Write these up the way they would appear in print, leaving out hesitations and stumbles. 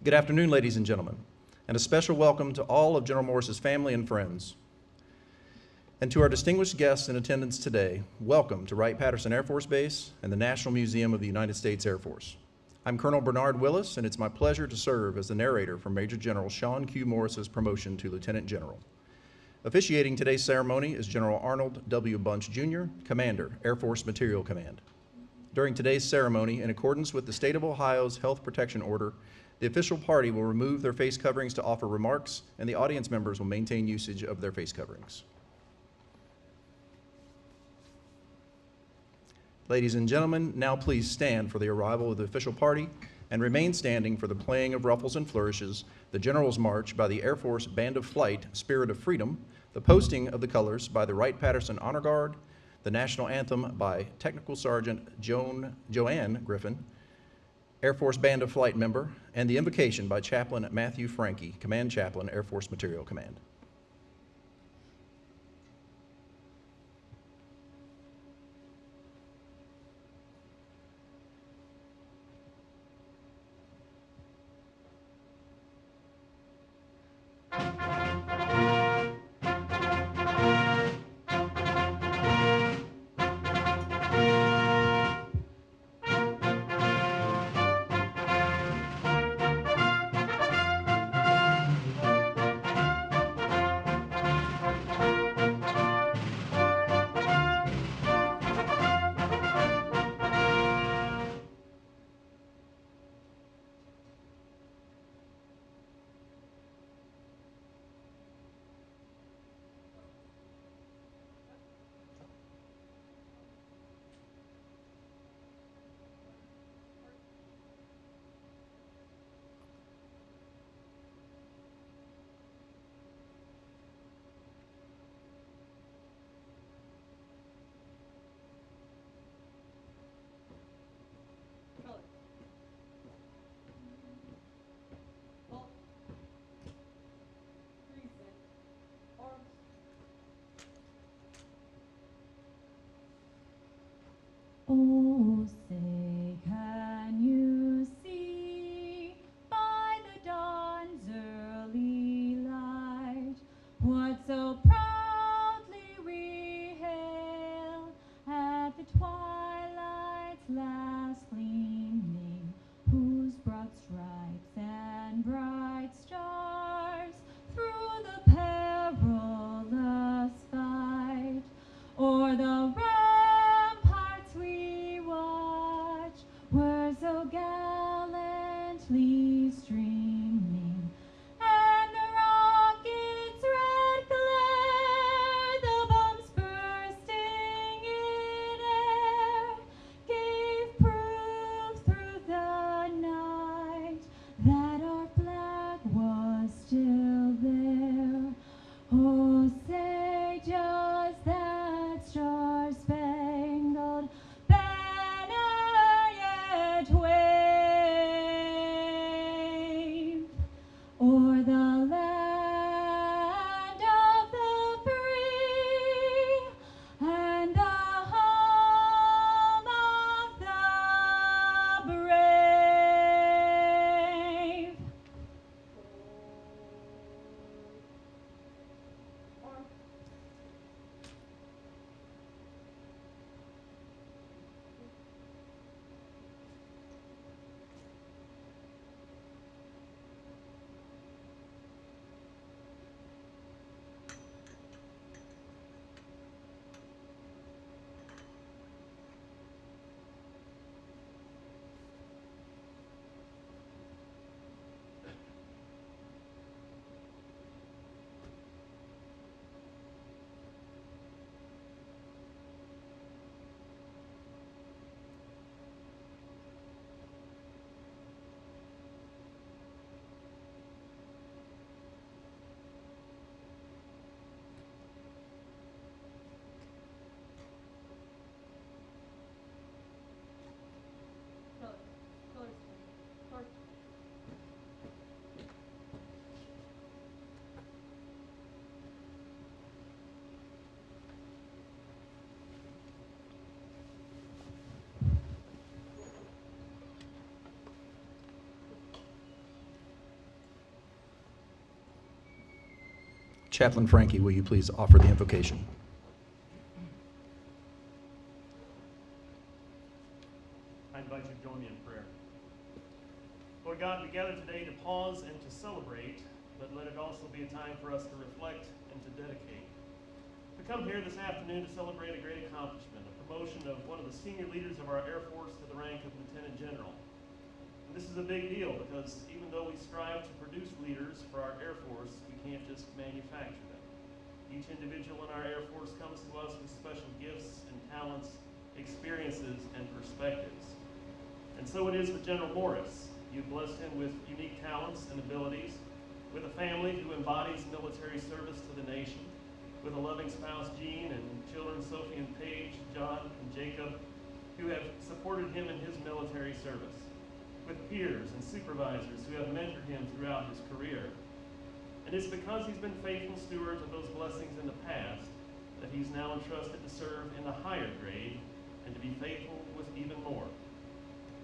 Good afternoon, ladies and gentlemen, and a special welcome to all of General Morris's family and friends. And to our distinguished guests in attendance today, welcome to Wright-Patterson Air Force Base and the National Museum of the United States Air Force. I'm Colonel Bernard Willis, and it's my pleasure to serve as the narrator for Major General Shaun Q. Morris's promotion to Lieutenant General. Officiating today's ceremony is General Arnold W. Bunch, Jr., Commander, Air Force Materiel Command. During today's ceremony, in accordance with the State of Ohio's Health Protection Order, the official party will remove their face coverings to offer remarks, and the audience members will maintain usage of their face coverings. Ladies and gentlemen, now please stand for the arrival of the official party and remain standing for the playing of ruffles and flourishes, the General's March by the Air Force Band of Flight, Spirit of Freedom, the posting of the colors by the Wright-Patterson Honor Guard, the National Anthem by Technical Sergeant Joanne Griffin, Air Force Band of Flight member, and the invocation by Chaplain Matthew Franke, Command Chaplain, Air Force Materiel Command. Chaplain Frankie, will you please offer the invocation? I invite you to join me in prayer. Lord God, we gather today to pause and to celebrate, but let it also be a time for us to reflect and to dedicate. We come here this afternoon to celebrate a great accomplishment, a promotion of one of the senior leaders of our Air Force to the rank of Lieutenant General. And this is a big deal because even though we strive to produce leaders for our Air Force, we can't just manufacture them. Each individual in our Air Force comes to us with special gifts and talents, experiences, and perspectives. And so it is with General Morris. You've blessed him with unique talents and abilities, with a family who embodies military service to the nation, with a loving spouse, Jean, and children, Sophie and Paige, John and Jacob, who have supported him in his military service, with peers and supervisors who have mentored him throughout his career. And it's because he's been faithful stewards of those blessings in the past that he's now entrusted to serve in the higher grade and to be faithful with even more.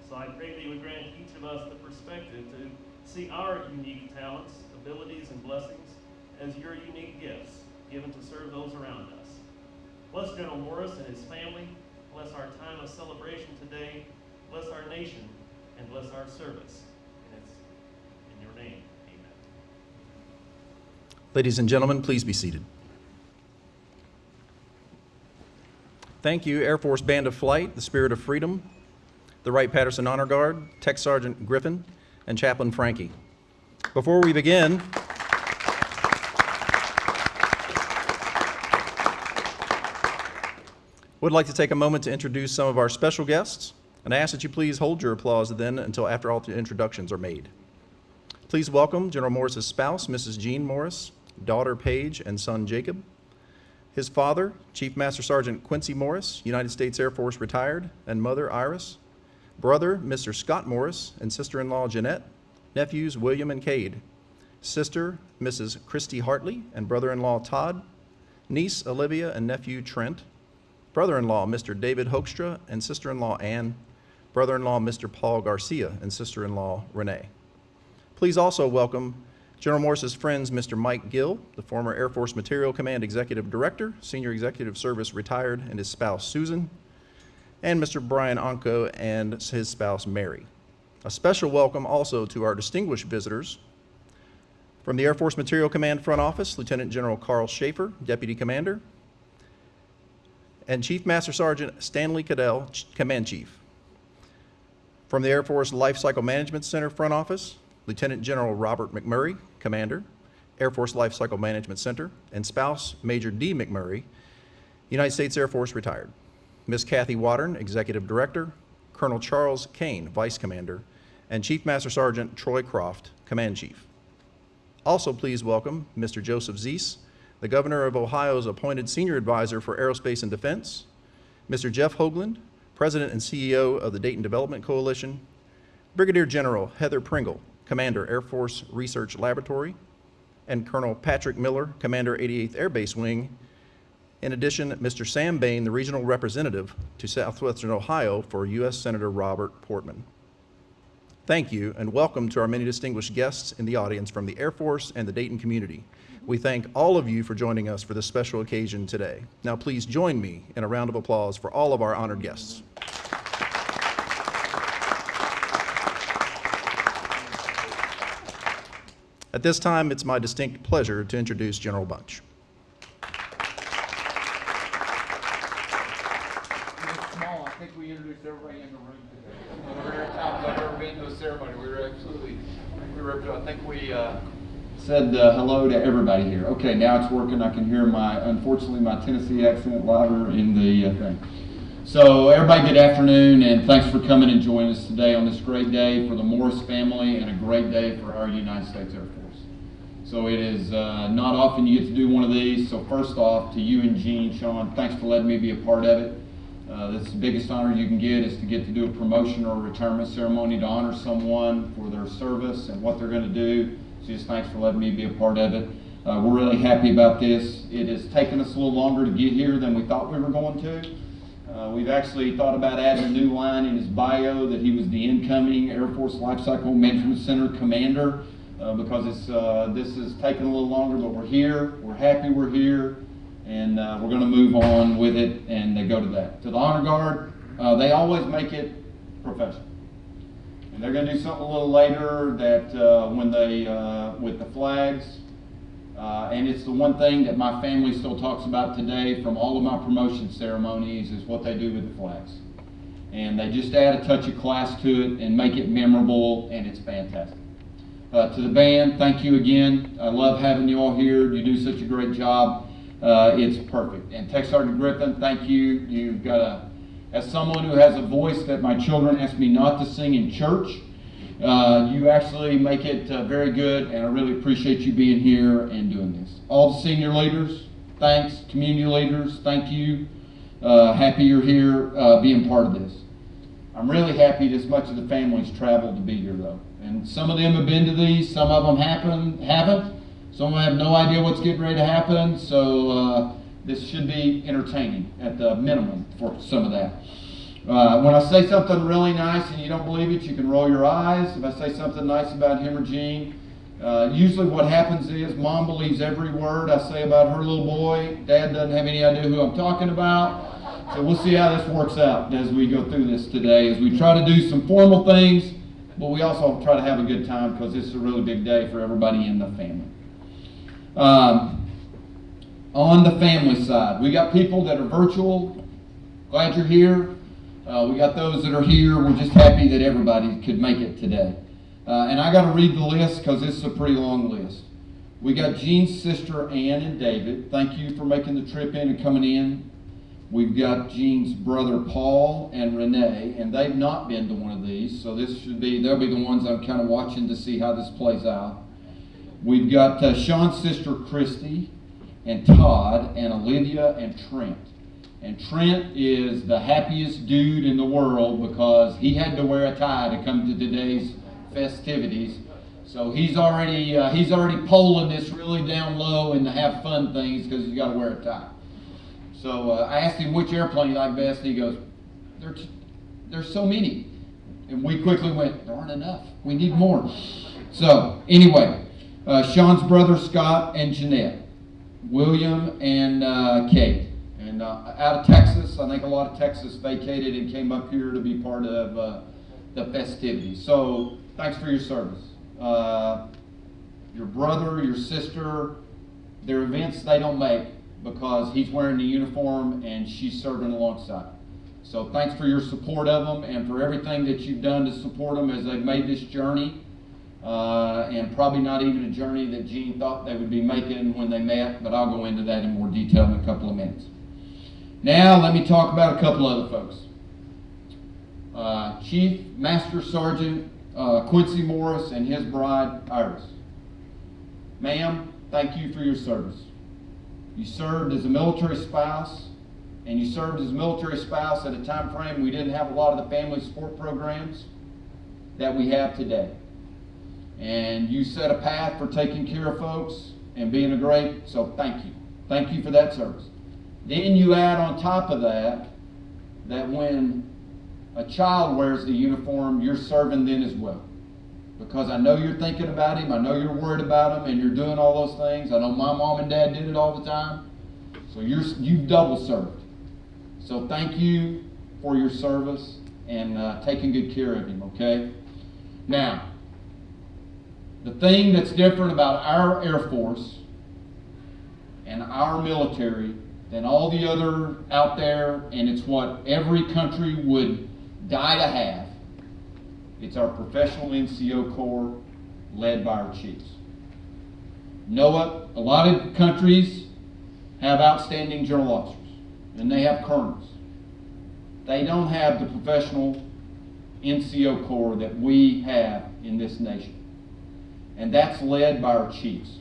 So I pray that you would grant each of us the perspective to see our unique talents, abilities, and blessings as your unique gifts given to serve those around us. Bless General Morris and his family. Bless our time of celebration today. Bless our nation and bless our service. And it's in your name. Amen. Ladies and gentlemen, please be seated. Thank you, Air Force Band of Flight, the Spirit of Freedom, the Wright-Patterson Honor Guard, Tech Sergeant Griffin, and Chaplain Frankie. Before we begin, would like to take a moment to introduce some of our special guests, and I ask that you please hold your applause then until after all the introductions are made. Please welcome General Morris's spouse, Mrs. Jean Morris, daughter Paige, and son Jacob. His father, Chief Master Sergeant Quincy Morris, United States Air Force retired, and mother Iris. Brother, Mr. Scott Morris, and sister-in-law Jeanette. Nephews, William and Cade. Sister, Mrs. Christy Hartley, and brother-in-law Todd. Niece, Olivia, and nephew Trent. Brother-in-law, Mr. David Hoekstra, and sister-in-law Ann. Brother-in-law, Mr. Paul Garcia, and sister-in-law Renee. Please also welcome General Morris's friends, Mr. Mike Gill, the former Air Force Material Command Executive Director, Senior Executive Service retired, and his spouse, Susan, and Mr. Brian Onko and his spouse, Mary. A special welcome also to our distinguished visitors. From the Air Force Material Command Front Office, Lieutenant General Carl Schaefer, Deputy Commander, and Chief Master Sergeant Stanley Cadell, Command Chief. From the Air Force Life Cycle Management Center Front Office, Lieutenant General Robert McMurray, Commander, Air Force Life Cycle Management Center, and spouse Major D. McMurray, United States Air Force retired. Ms. Kathy Wattern, Executive Director, Colonel Charles Kane, Vice Commander, and Chief Master Sergeant Troy Croft, Command Chief. Also please welcome Mr. Joseph Zeese, the Governor of Ohio's appointed Senior Advisor for Aerospace and Defense, Mr. Jeff Hoagland, President and CEO of the Dayton Development Coalition, Brigadier General Heather Pringle, Commander, Air Force Research Laboratory, and Colonel Patrick Miller, Commander 88th Air Base Wing. In addition, Mr. Sam Bain, the Regional Representative to Southwestern Ohio for U.S. Senator Robert Portman. Thank you, and welcome to our many distinguished guests in the audience from the Air Force and the Dayton community. We thank all of you for joining us for this special occasion today. Now please join me in a round of applause for all of our honored guests. At this time, it's my distinct pleasure to introduce General Bunch. Small, I think we introduced everybody in the room today. The rare times I've ever been to a ceremony, I think we said hello to everybody here. Okay, now it's working. I can hear unfortunately, my Tennessee accent louder in the thing. So everybody, good afternoon, and thanks for coming and joining us today on this great day for the Morris family and a great day for our United States Air Force. So it is not often you get to do one of these. So first off, to you and Jean, Shaun, thanks for letting me be a part of it. This is the biggest honor you can get, is to get to do a promotion or a retirement ceremony to honor someone for their service and what they're going to do. So just thanks for letting me be a part of it. We're really happy about this. It has taken us a little longer to get here than we thought we were going to. We've actually thought about adding a new line in his bio that he was the incoming Air Force Life Cycle Management Center Commander because this is taking a little longer, but we're here. We're happy we're here, and we're going to move on with it and go to that. To the Honor Guard, they always make it professional. And they're going to do something a little later that when they, with the flags, and it's the one thing that my family still talks about today from all of my promotion ceremonies is what they do with the flags. And they just add a touch of class to it and make it memorable, and it's fantastic. To the band, thank you again. I love having you all here. You do such a great job. It's perfect. And Tech Sergeant Griffin, thank you. You've got as someone who has a voice that my children ask me not to sing in church, you actually make it very good, and I really appreciate you being here and doing this. All the senior leaders, thanks. Community leaders, thank you. Happy you're here being part of this. I'm really happy this much of the family's traveled to be here, though. And some of them have been to these, some of them haven't. Some of them have no idea what's getting ready to happen, so this should be entertaining at the minimum for some of that. When I say something really nice and you don't believe it, you can roll your eyes. If I say something nice about him or Jean, usually what happens is Mom believes every word I say about her little boy. Dad doesn't have any idea who I'm talking about. So we'll see how this works out as we go through this today, as we try to do some formal things, but we also try to have a good time because this is a really big day for everybody in the family. On the family side, we got people that are virtual. Glad you're here. We got those that are here. We're just happy that everybody could make it today. And I got to read the list because this is a pretty long list. We got Jean's sister, Ann and David. Thank you for making the trip in and coming in. We've got Jean's brother, Paul and Renee, and they've not been to one of these, so they'll be the ones I'm kind of watching to see how this plays out. We've got Shaun's sister, Christy, and Todd, and Olivia, and Trent. And Trent is the happiest dude in the world because he had to wear a tie to come to today's festivities. So he's already polling this really down low and to have fun things because he's got to wear a tie. So I asked him which airplane he liked best, and he goes, there's so many. And we quickly went, there aren't enough. We need more. So anyway, Shaun's brother, Scott, and Jeanette. William and Kate. And out of Texas, I think a lot of Texas vacated and came up here to be part of the festivities. So thanks for your service. Your brother, your sister, they're events they don't make because he's wearing the uniform and she's serving alongside. So thanks for your support of them and for everything that you've done to support them as they've made this journey. And probably not even a journey that Jean thought they would be making when they met, but I'll go into that in more detail in a couple of minutes. Now let me talk about a couple other folks. Chief Master Sergeant Quincy Morris and his bride Iris. Ma'am, thank you for your service. You served as a military spouse, and you served as a military spouse at a time frame we didn't have a lot of the family support programs that we have today. And you set a path for taking care of folks and being a great, so thank you. Thank you for that service. Then you add on top of that, that when a child wears the uniform, you're serving then as well. Because I know you're thinking about him, I know you're worried about him, and you're doing all those things. I know my mom and dad did it all the time. So you've double served. So thank you for your service and taking good care of him, okay? Now, the thing that's different about our Air Force and our military than all the other out there, and it's what every country would die to have, it's our professional NCO Corps led by our chiefs. A lot of countries have outstanding general officers, and they have colonels. They don't have the professional NCO Corps that we have in this nation. And that's led by our chiefs.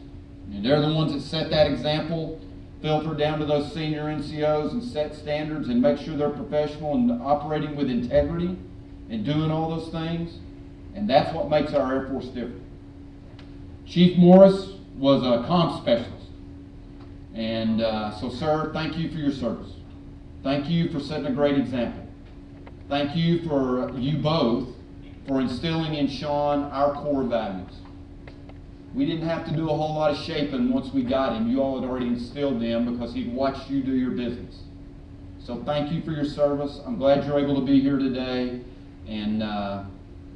And they're the ones that set that example, filter down to those senior NCOs and set standards and make sure they're professional and operating with integrity and doing all those things. And that's what makes our Air Force different. Chief Morris was a comm specialist. And so, sir, thank you for your service. Thank you for setting a great example. Thank you for you both for instilling in Shaun our core values. We didn't have to do a whole lot of shaping once we got him. You all had already instilled them because he'd watched you do your business. So thank you for your service. I'm glad you're able to be here today, and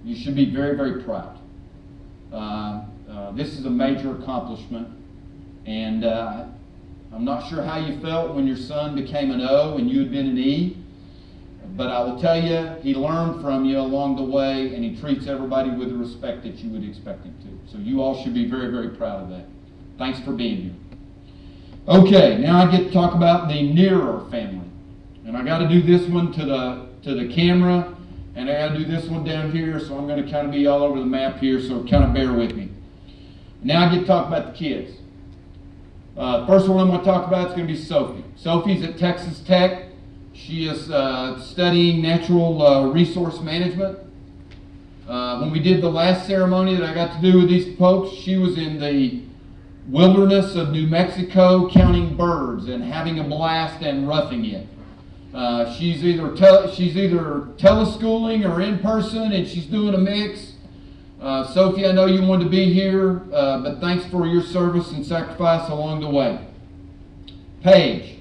you should be very, very proud. This is a major accomplishment, and I'm not sure how you felt when your son became an O and you had been an E, but I will tell you, he learned from you along the way, and he treats everybody with the respect that you would expect him to. So you all should be very, very proud of that. Thanks for being here. Okay, now I get to talk about the nearer family. And I got to do this one to the camera, and I got to do this one down here, so I'm going to kind of be all over the map here, so kind of bear with me. Now I get to talk about the kids. First one I'm going to talk about is going to be Sophie. Sophie's at Texas Tech. She is studying natural resource management. When we did the last ceremony that I got to do with these folks, she was in the wilderness of New Mexico counting birds and having a blast and roughing it. She's either teleschooling or in person, and she's doing a mix. Sophie, I know you wanted to be here, but thanks for your service and sacrifice along the way. Paige.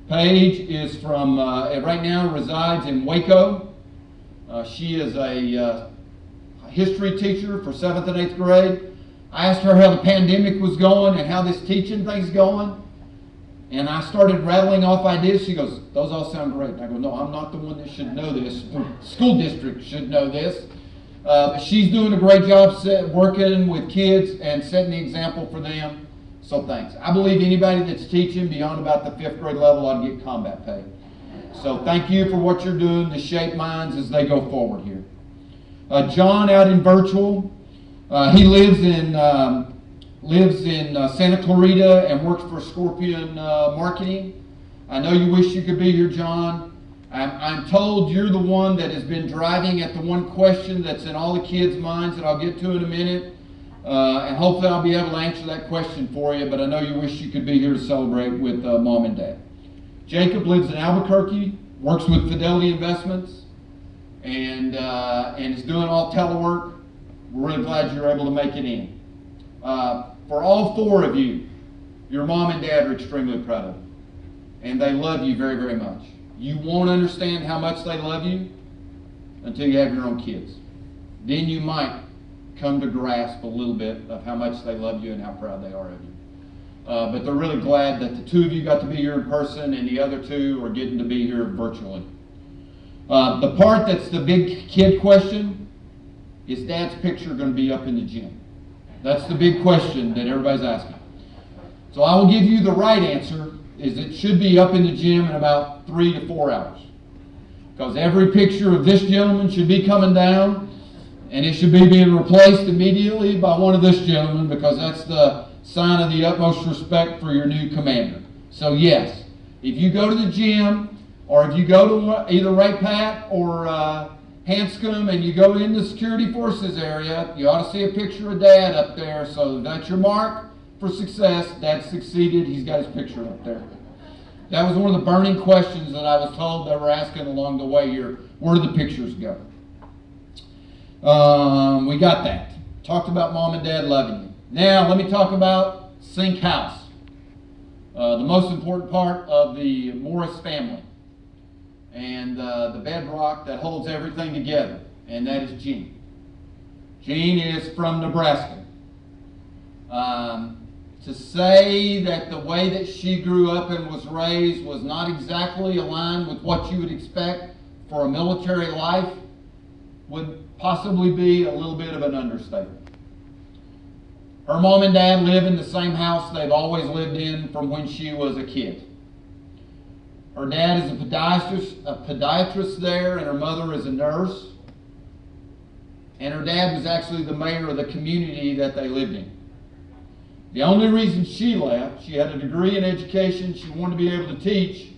Paige is from, right now resides in Waco. She is a history teacher for 7th and 8th grade. I asked her how the pandemic was going and how this teaching thing's going. And I started rattling off ideas. She goes, those all sound great. And I go, no, I'm not the one that should know this. The school district should know this. But she's doing a great job working with kids and setting the example for them. So thanks. I believe anybody that's teaching beyond about the 5th grade level ought to get combat pay. So thank you for what you're doing to shape minds as they go forward here. John out in virtual. He lives in Santa Clarita and works for Scorpion Marketing. I know you wish you could be here, John. I'm told you're the one that has been driving at the one question that's in all the kids' minds that I'll get to in a minute. And hopefully I'll be able to answer that question for you, but I know you wish you could be here to celebrate with Mom and Dad. Jacob lives in Albuquerque, works with Fidelity Investments, and is doing all telework. We're really glad you're able to make it in. For all 4 of you, your mom and dad are extremely proud of you. And they love you very, very much. You won't understand how much they love you until you have your own kids. Then you might come to grasp a little bit of how much they love you and how proud they are of you. But they're really glad that the 2 of you got to be here in person and the other 2 are getting to be here virtually. The part that's the big kid question, is Dad's picture going to be up in the gym? That's the big question that everybody's asking. So I will give you the right answer, is it should be up in the gym in about 3 to 4 hours. Because every picture of this gentleman should be coming down, and it should be being replaced immediately by one of this gentleman, because that's the sign of the utmost respect for your new commander. So yes, if you go to the gym, or if you go to either Ray Pat or Hanscom and you go in the security forces area, you ought to see a picture of Dad up there. So that's your mark for success. Dad succeeded. He's got his picture up there. That was one of the burning questions that I was told they were asking along the way here. Where do the pictures go? We got that. Talked about Mom and Dad loving you. Now let me talk about Sink House. The most important part of the Morris family. And the bedrock that holds everything together, and that is Jean. Jean is from Nebraska. To say that the way that she grew up and was raised was not exactly aligned with what you would expect for a military life would possibly be a little bit of an understatement. Her mom and dad live in the same house they've always lived in from when she was a kid. Her dad is a podiatrist there, and her mother is a nurse. And her dad was actually the mayor of the community that they lived in. The only reason she left, she had a degree in education, she wanted to be able to teach,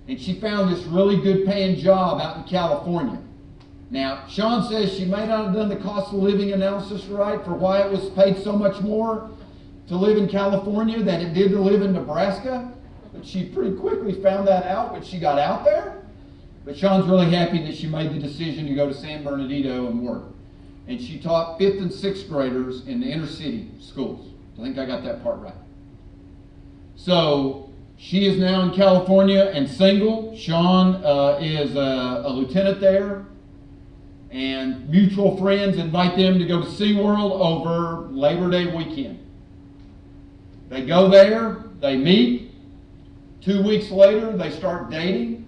and she found this really good paying job out in California. Now, Shaun says she may not have done the cost of living analysis right for why it was paid so much more to live in California than it did to live in Nebraska. But she pretty quickly found that out when she got out there. But Shaun's really happy that she made the decision to go to San Bernardino and work. and she taught 5th and 6th graders in the inner city schools. I think I got that part right. So she is now in California and single. Shaun is a lieutenant there. And mutual friends invite them to go to SeaWorld over Labor Day weekend. They go there, they meet. 2 weeks later, they start dating.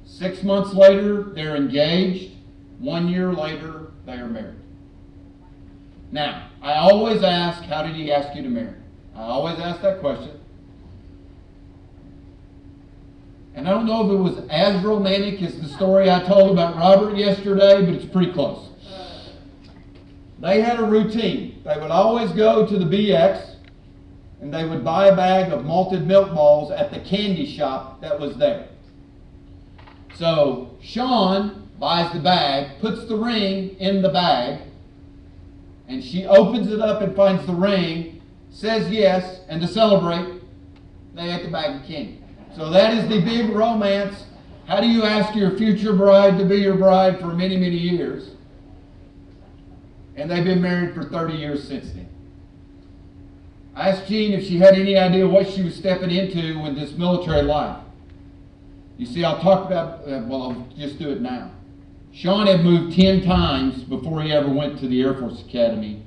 6 months later, they're engaged. 1 year later, they are married. Now, I always ask, how did he ask you to marry? I always ask that question. And I don't know if it was as romantic as the story I told about Robert yesterday, but it's pretty close. They had a routine. They would always go to the BX, and they would buy a bag of malted milk balls at the candy shop that was there. So Shaun buys the bag, puts the ring in the bag, and she opens it up and finds the ring, says yes, and to celebrate, they ate the bag of candy. So that is the big romance. How do you ask your future bride to be your bride for many, many years? And they've been married for 30 years since then. I asked Jean if she had any idea what she was stepping into with this military life. You see, I'll talk about, I'll just do it now. Shaun had moved 10 times before he ever went to the Air Force Academy.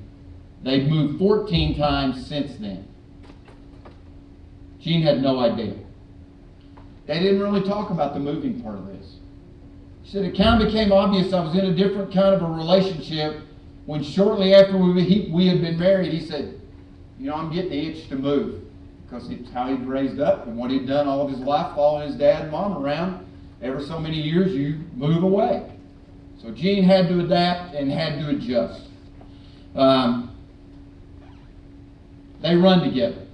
They've moved 14 times since then. Jean had no idea. They didn't really talk about the moving part of this. She said it kind of became obvious I was in a different kind of a relationship when shortly after we had been married, he said, you know, I'm getting the itch to move. Because it's how he'd raised up and what he'd done all of his life, following his dad and mom around. Ever so many years, you move away. So Jean had to adapt and had to adjust. They run together.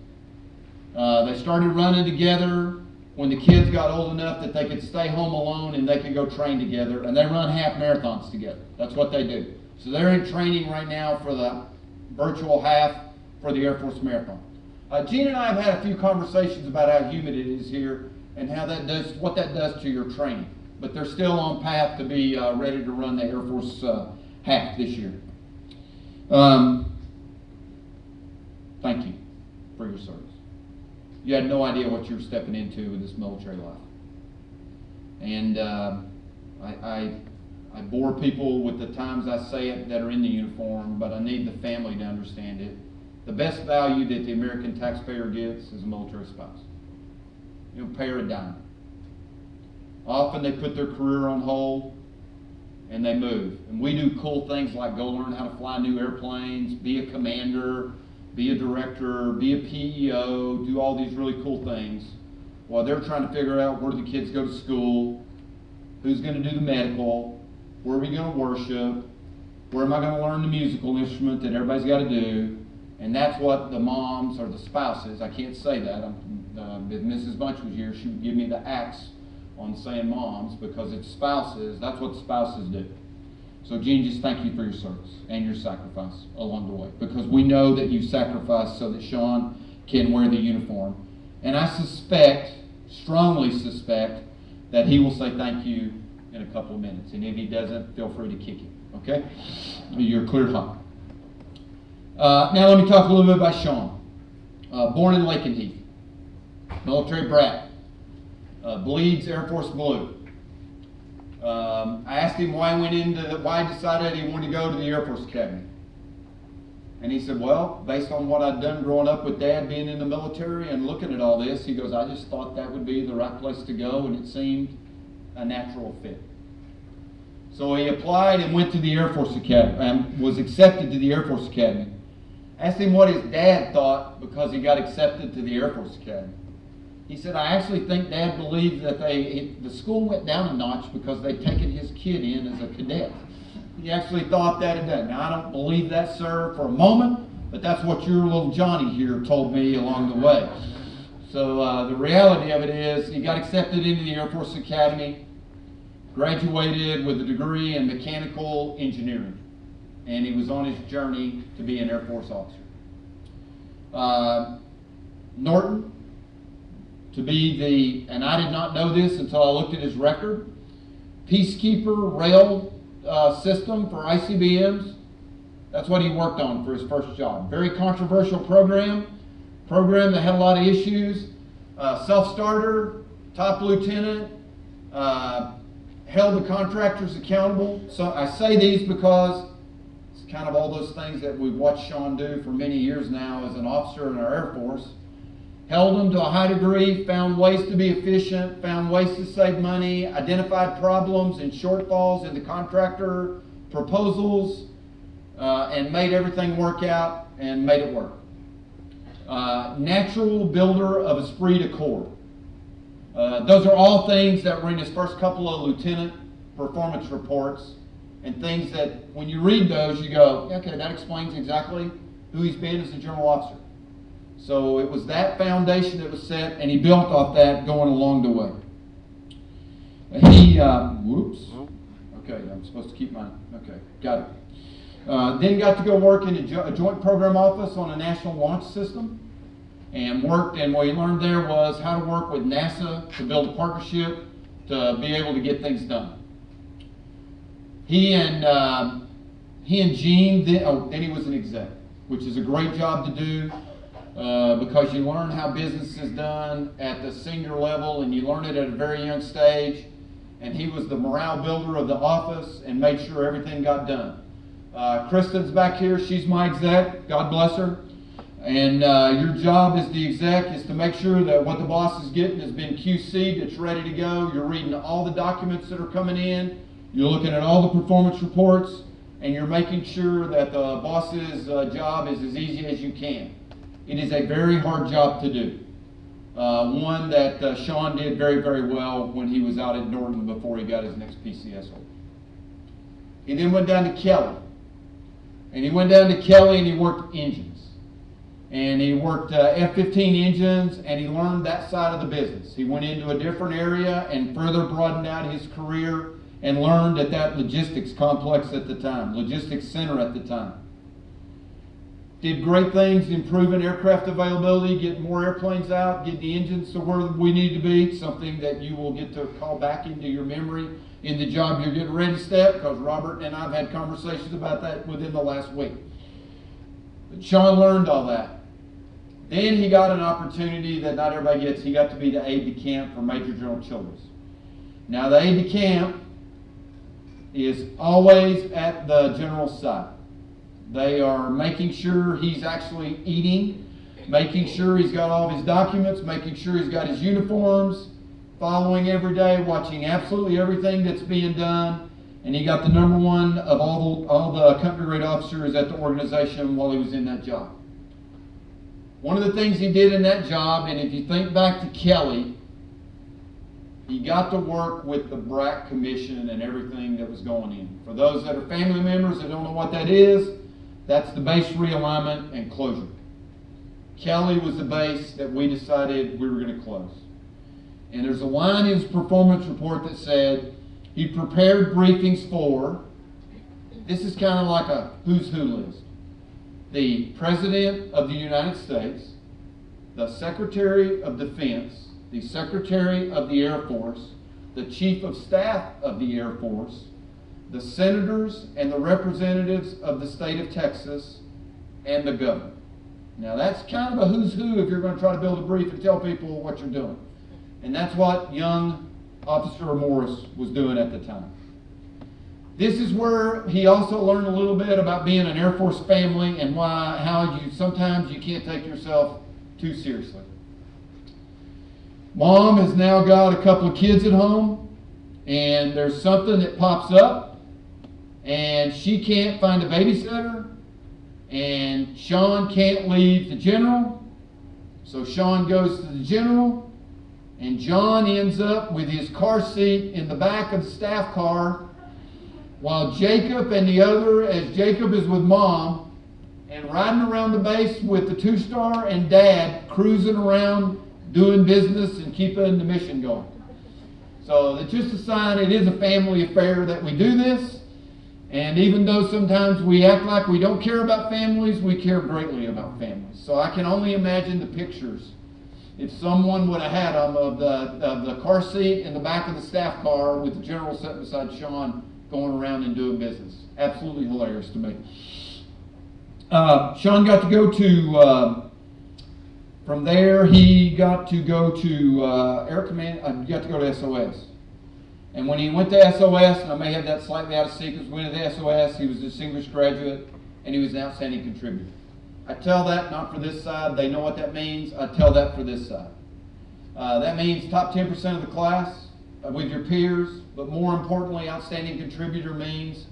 They started running together when the kids got old enough that they could stay home alone and they could go train together. And they run half marathons together. That's what they do. So they're in training right now for the virtual half for the Air Force Marathon. Jean and I have had a few conversations about how humid it is here and how that does, what that does to your training. But they're still on path to be ready to run the Air Force half this year. Thank you for your service. You had no idea what you were stepping into with this military life. And I bore people with the times I say it that are in the uniform, but I need the family to understand it. The best value that the American taxpayer gets is a military spouse. You don't pay her a dime. Often they put their career on hold and they move. And we do cool things like go learn how to fly new airplanes, be a commander, be a director, be a PEO, do all these really cool things while they're trying to figure out where do the kids go to school, who's going to do the medical, where are we going to worship, where am I going to learn the musical instrument that everybody's got to do. And that's what the moms or the spouses, I can't say that. If Mrs. Bunch was here, she would give me the axe on saying moms because it's spouses. That's what spouses do. So, Jean, just thank you for your service and your sacrifice along the way because we know that you sacrificed so that Shaun can wear the uniform. And I suspect, strongly suspect, that he will say thank you in a couple of minutes. And if he doesn't, feel free to kick him. Okay? You're cleared hot. Now let me talk a little bit about Shaun. Born in Lakenheath, military brat, bleeds Air Force blue. I asked him why he decided he wanted to go to the Air Force Academy. And he said, well, based on what I'd done growing up with Dad being in the military and looking at all this, he goes, I just thought that would be the right place to go, and it seemed a natural fit. So he applied and went to the Air Force Academy, and was accepted to the Air Force Academy. Asked him what his dad thought because he got accepted to the Air Force Academy. He said, I actually think Dad believed that the school went down a notch because they'd taken his kid in as a cadet. He actually thought that had done. Now, I don't believe that, sir, for a moment, but that's what your little Johnny here told me along the way. So the reality of it is he got accepted into the Air Force Academy, graduated with a degree in mechanical engineering, and he was on his journey to be an Air Force officer. Norton, to be and I did not know this until I looked at his record, Peacekeeper rail system for ICBMs, That's what he worked on for his first job. Very controversial program that had a lot of issues. Self-starter, top lieutenant, held the contractors accountable. So I say these because it's kind of all those things that we've watched Shaun do for many years now as an officer in our Air Force. Held them to a high degree, found ways to be efficient, found ways to save money, identified problems and shortfalls in the contractor proposals, and made everything work out and made it work. Natural builder of esprit de corps. Those are all things that were in his first couple of lieutenant performance reports, and things that when you read those you go, yeah, okay, that explains exactly who he's been as a general officer. So it was that foundation that was set, and he built off that going along the way. Okay, I'm supposed to keep mine. Okay, got it. Then got to go work in a joint program office on a national launch system, and worked, and what he learned there was how to work with NASA to build a partnership to be able to get things done. He and Gene, then he was an exec, which is a great job to do. Because you learn how business is done at the senior level, and you learn it at a very young stage. And he was the morale builder of the office and made sure everything got done. Kristen's back here. She's my exec. God bless her. And your job as the exec is to make sure that what the boss is getting has been QC'd, it's ready to go. You're reading all the documents that are coming in. You're looking at all the performance reports, and you're making sure that the boss's job is as easy as you can. It is a very hard job to do. One that Shaun did very, very well when he was out at Norton before he got his next PCS hold. He then went down to Kelly. And he went down to Kelly and he worked engines. And he worked F-15 engines, and he learned that side of the business. He went into a different area and further broadened out his career and learned at that logistics complex at the time, logistics center at the time. Did great things improving aircraft availability, getting more airplanes out, getting the engines to where we need to be, something that you will get to call back into your memory in the job you're getting ready to step, because Robert and I have had conversations about that within the last week. But Shaun learned all that. Then he got an opportunity that not everybody gets. He got to be the aide-de-camp for Major General Childress. Now the aide-de-camp is always at the general's side. They are making sure he's actually eating, making sure he's got all of his documents, making sure he's got his uniforms, following every day, watching absolutely everything that's being done. And he got the number one of all the company grade officers at the organization while he was in that job. One of the things he did in that job, and if you think back to Kelly, he got to work with the BRAC Commission and everything that was going in. For those that are family members that don't know what that is, that's the base realignment and closure. Kelly was the base that we decided we were going to close. And there's a line in his performance report that said he prepared briefings for, this is kind of like a who's who list, the President of the United States, the Secretary of Defense, the Secretary of the Air Force, the Chief of Staff of the Air Force, the senators and the representatives of the state of Texas, and the governor. Now that's kind of a who's who if you're going to try to build a brief and tell people what you're doing. And that's what young Officer Morris was doing at the time. This is where he also learned a little bit about being an Air Force family and how sometimes you can't take yourself too seriously. Mom has now got a couple of kids at home, and there's something that pops up, and she can't find a babysitter, and Shaun can't leave the general, so Shaun goes to the general, and John ends up with his car seat in the back of the staff car, while Jacob and the other, as Jacob is with Mom, and riding around the base with the 2-star and Dad, cruising around, doing business and keeping the mission going. So it's just a sign it is a family affair that we do this. And even though sometimes we act like we don't care about families, we care greatly about families. So I can only imagine the pictures. If someone would have had them of the car seat in the back of the staff car with the general sitting beside Shaun going around and doing business. Absolutely hilarious to me. Shaun got to go to, from there he got to go to Air Command, he got to go to SOS. And when he went to SOS, and I may have that slightly out of sequence, went to SOS, he was a distinguished graduate, and he was an outstanding contributor. I tell that not for this side, they know what that means, I tell that for this side. That means top 10% of the class with your peers, but more importantly, outstanding contributor means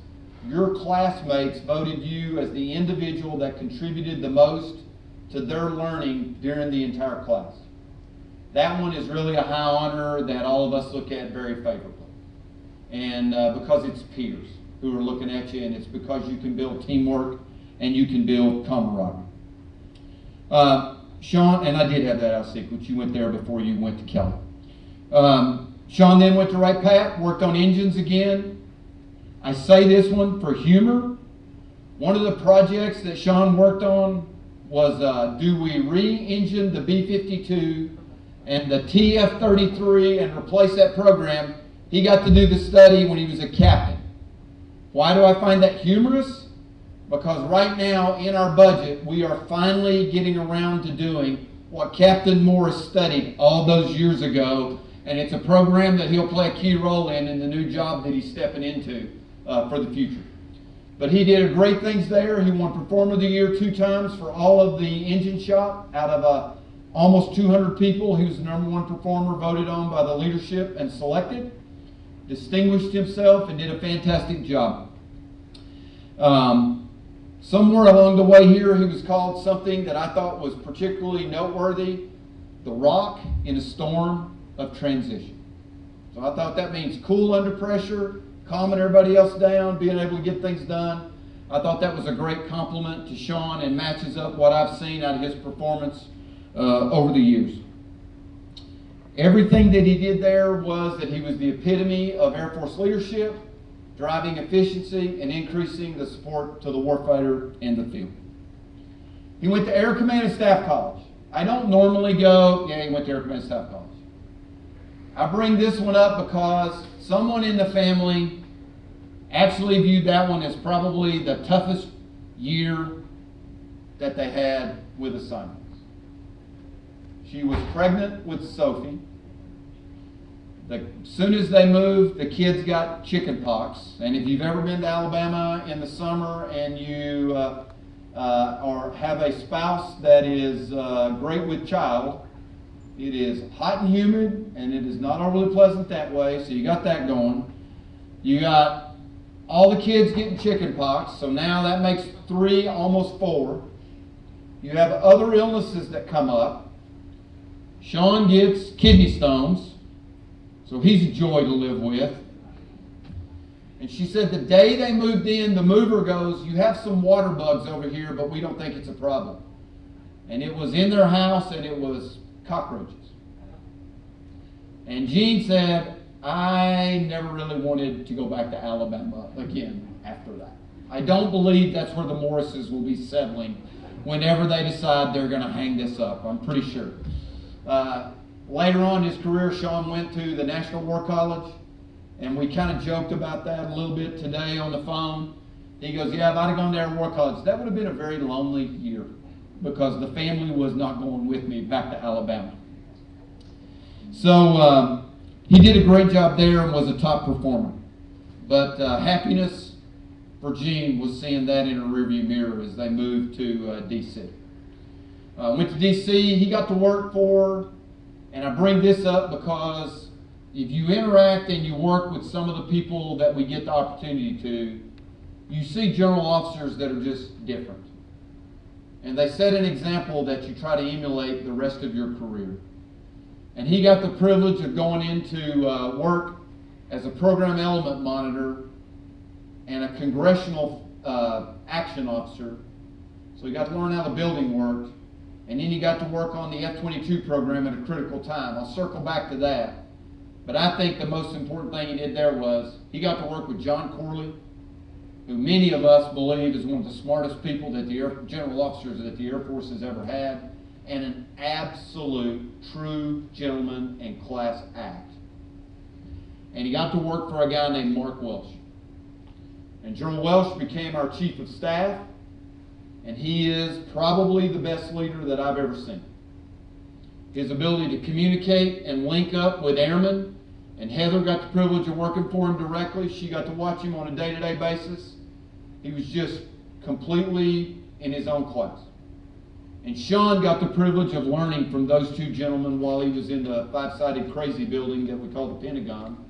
your classmates voted you as the individual that contributed the most to their learning during the entire class. That one is really a high honor that all of us look at very favorably. And because it's peers who are looking at you, and it's because you can build teamwork and you can build camaraderie. Shaun, and I did have that out of sequence, you went there before you went to Kelly. Shaun then went to Wright Pat, worked on engines again. I say this one for humor. One of the projects that Shaun worked on was do we re-engine the B-52 and the TF-33 and replace that program. He got to do the study when he was a captain. Why do I find that humorous? Because right now in our budget, we are finally getting around to doing what Captain Morris studied all those years ago, and it's a program that he'll play a key role in the new job that he's stepping into for the future. But he did great things there. He won Performer of the Year 2 times for all of the engine shop. Out of almost 200 people, he was the #1 performer voted on by the leadership and selected. Distinguished himself and did a fantastic job. Somewhere along the way here, he was called something that I thought was particularly noteworthy, the rock in a storm of transition. So I thought that means cool under pressure, calming everybody else down, being able to get things done. I thought that was a great compliment to Shaun and matches up what I've seen out of his performance over the years. Everything that he did there was that he was the epitome of Air Force leadership, driving efficiency and increasing the support to the warfighter in the field. He went to Air Command and Staff College. I don't normally go, yeah, he went to Air Command and Staff College. I bring this one up because someone in the family actually viewed that one as probably the toughest year that they had with assignments. She was pregnant with Sophie. As soon as they moved, the kids got chicken pox. And if you've ever been to Alabama in the summer and you or have a spouse that is great with child, it is hot and humid, and it is not overly pleasant that way, so you got that going. You got all the kids getting chicken pox, so now that makes 3, almost 4. You have other illnesses that come up. Shaun gets kidney stones, so he's a joy to live with. And she said the day they moved in, the mover goes, you have some water bugs over here, but we don't think it's a problem. And it was in their house, and it was cockroaches. And Jean said, I never really wanted to go back to Alabama again after that. I don't believe that's where the Morrises will be settling whenever they decide they're going to hang this up. I'm pretty sure. Later on in his career, Shaun went to the National War College, and we kind of joked about that a little bit today on the phone. He goes, yeah, if I'd have gone to Air War College, that would have been a very lonely year because the family was not going with me back to Alabama. So he did a great job there and was a top performer. But happiness for Jean was seeing that in a rearview mirror as they moved to D.C. Went to D.C., he got to work for, and I bring this up because if you interact and you work with some of the people that we get the opportunity to, you see general officers that are just different. And they set an example that you try to emulate the rest of your career. And he got the privilege of going into work as a program element monitor and a congressional action officer. So he got to learn how the building worked. And then he got to work on the F-22 program at a critical time. I'll circle back to that. But I think the most important thing he did there was he got to work with John Corley, who many of us believe is one of the smartest people that the general officers that the Air Force has ever had, and an absolute true gentleman and class act. And he got to work for a guy named Mark Welsh. And General Welsh became our chief of staff. And he is probably the best leader that I've ever seen. His ability to communicate and link up with airmen, and Heather got the privilege of working for him directly. She got to watch him on a day-to-day basis. He was just completely in his own class. And Shaun got the privilege of learning from those two gentlemen while he was in the five-sided crazy building that we call the Pentagon.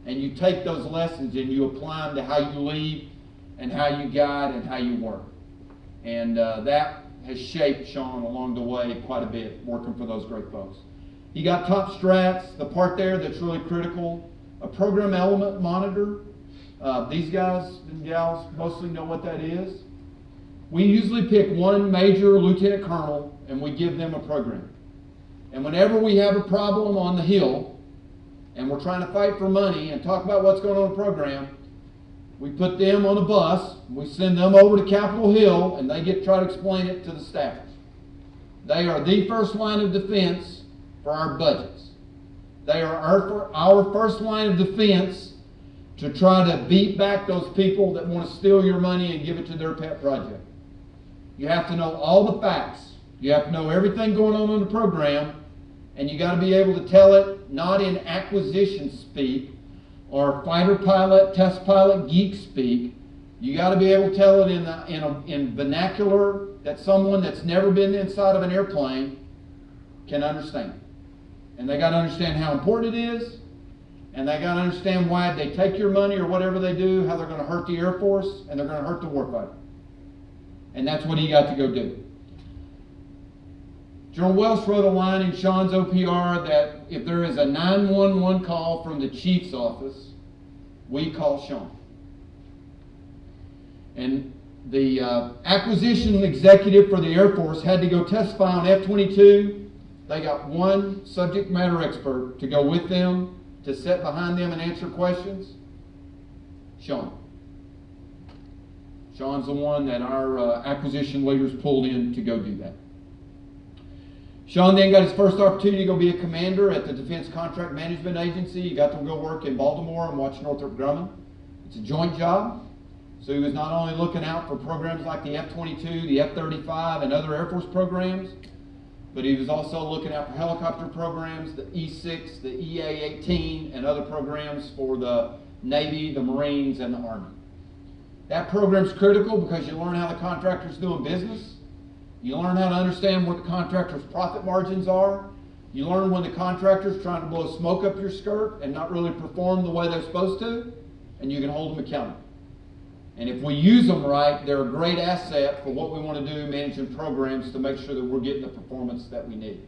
And you take those lessons and you apply them to how you lead and how you guide and how you work. And that has shaped Shaun along the way quite a bit, working for those great folks. He got top strats, the part there that's really critical, a program element monitor. These guys and gals mostly know what that is. We usually pick one major lieutenant colonel and we give them a program. And whenever we have a problem on the Hill and we're trying to fight for money and talk about what's going on in the program, we put them on a bus, we send them over to Capitol Hill, and they get to try to explain it to the staffers. They are the first line of defense for our budgets. They are our first line of defense to try to beat back those people that want to steal your money and give it to their pet project. You have to know all the facts. You have to know everything going on in the program, and you got to be able to tell it not in acquisition speak or fighter pilot, test pilot, geek speak. You got to be able to tell it in vernacular that someone that's never been inside of an airplane can understand. And they got to understand how important it is, and they got to understand why they take your money or whatever they do, how they're going to hurt the Air Force, and they're going to hurt the warfighter. And that's what he got to go do. General Welsh wrote a line in Shaun's OPR that if there is a 911 call from the chief's office, we call Shaun. And the acquisition executive for the Air Force had to go testify on F-22. They got one subject matter expert to go with them, to sit behind them and answer questions. Shaun. Shaun's the one that our acquisition leaders pulled in to go do that. Shaun then got his first opportunity to go be a commander at the Defense Contract Management Agency. He got to go work in Baltimore and watch Northrop Grumman. It's a joint job. So he was not only looking out for programs like the F-22, the F-35, and other Air Force programs, but he was also looking out for helicopter programs, the E-6, the EA-18, and other programs for the Navy, the Marines, and the Army. That program's critical because you learn how the contractor's doing business. You learn how to understand what the contractor's profit margins are. You learn when the contractor's trying to blow smoke up your skirt and not really perform the way they're supposed to, and you can hold them accountable. And if we use them right, they're a great asset for what we want to do managing programs to make sure that we're getting the performance that we need.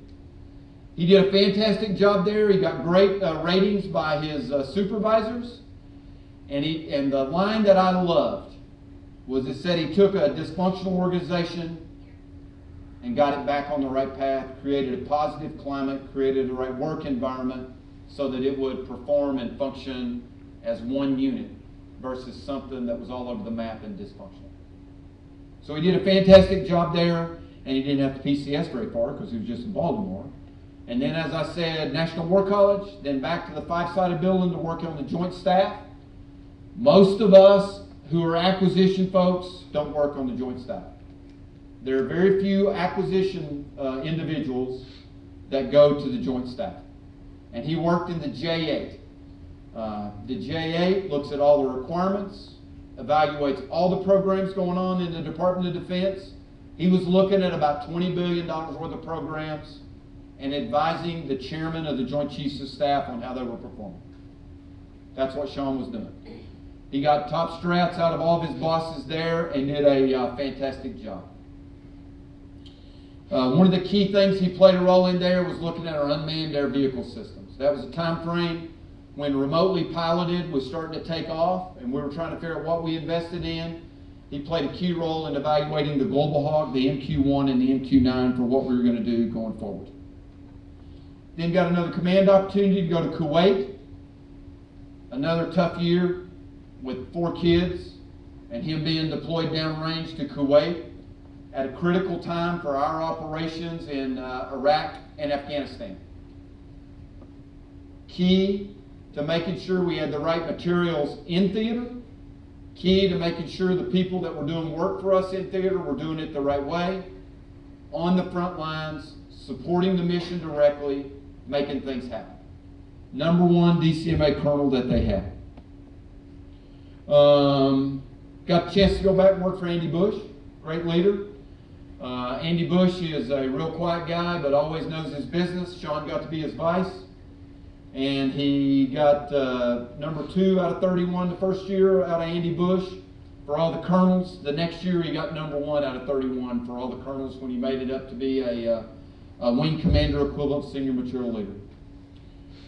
He did a fantastic job there. He got great ratings by his supervisors. And the line that I loved was it said he took a dysfunctional organization and got it back on the right path, created a positive climate, created the right work environment so that it would perform and function as one unit versus something that was all over the map and dysfunctional. So he did a fantastic job there, and he didn't have to PCS very far because he was just in Baltimore. And then, as I said, National War College, then back to the five-sided building to work on the joint staff. Most of us who are acquisition folks don't work on the joint staff. There are very few acquisition individuals that go to the joint staff. And he worked in the J8. The J8 looks at all the requirements, evaluates all the programs going on in the Department of Defense. He was looking at about $20 billion worth of programs and advising the chairman of the Joint Chiefs of Staff on how they were performing. That's what Shaun was doing. He got top strats out of all of his bosses there and did a fantastic job. One of the key things he played a role in there was looking at our unmanned air vehicle systems. That was a time frame when remotely piloted was starting to take off and we were trying to figure out what we invested in. He played a key role in evaluating the Global Hawk, the MQ-1 and the MQ-9 for what we were going to do going forward. Then got another command opportunity to go to Kuwait. Another tough year with 4 kids and him being deployed downrange to Kuwait at a critical time for our operations in Iraq and Afghanistan. Key to making sure we had the right materials in theater Key to making sure the people that were doing work for us in theater were doing it the right way, on the front lines, supporting the mission directly, making things happen. Number one DCMA colonel that they had. Got the chance to go back and work for Andy Bush, great leader. Andy Bush is a real quiet guy, but always knows his business. Shaun got to be his vice. And he got number 2 out of 31 the first year out of Andy Bush for all the colonels. The next year he got number 1 out of 31 for all the colonels when he made it up to be a wing commander equivalent senior material leader.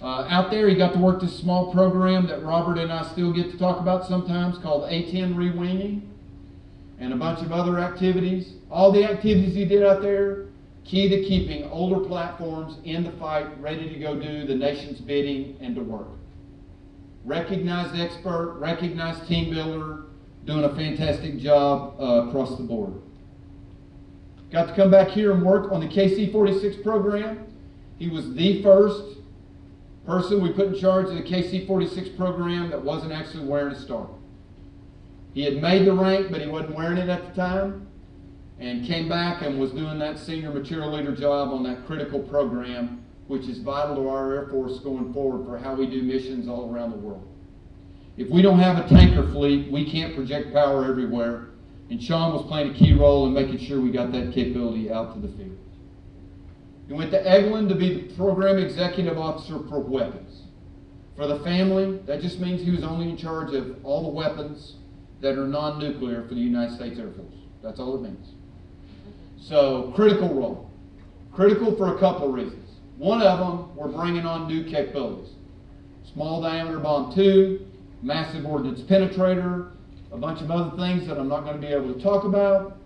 Out there he got to work this small program that Robert and I still get to talk about sometimes called A-10 rewinging and a bunch of other activities. All the activities he did out there, key to keeping older platforms in the fight, ready to go do the nation's bidding and to work. Recognized expert, recognized team builder, doing a fantastic job across the board. Got to come back here and work on the KC-46 program. He was the first person we put in charge of the KC-46 program that wasn't actually wearing a star. He had made the rank, but he wasn't wearing it at the time, and came back and was doing that senior material leader job on that critical program, which is vital to our Air Force going forward for how we do missions all around the world. If we don't have a tanker fleet, we can't project power everywhere, and Shaun was playing a key role in making sure we got that capability out to the field. He went to Eglin to be the program executive officer for weapons. For the family, that just means he was only in charge of all the weapons that are non-nuclear for the United States Air Force. That's all it means. So, critical role. Critical for a couple of reasons. One of them, we're bringing on new capabilities. Small diameter bomb 2, massive ordnance penetrator, a bunch of other things that I'm not going to be able to talk about.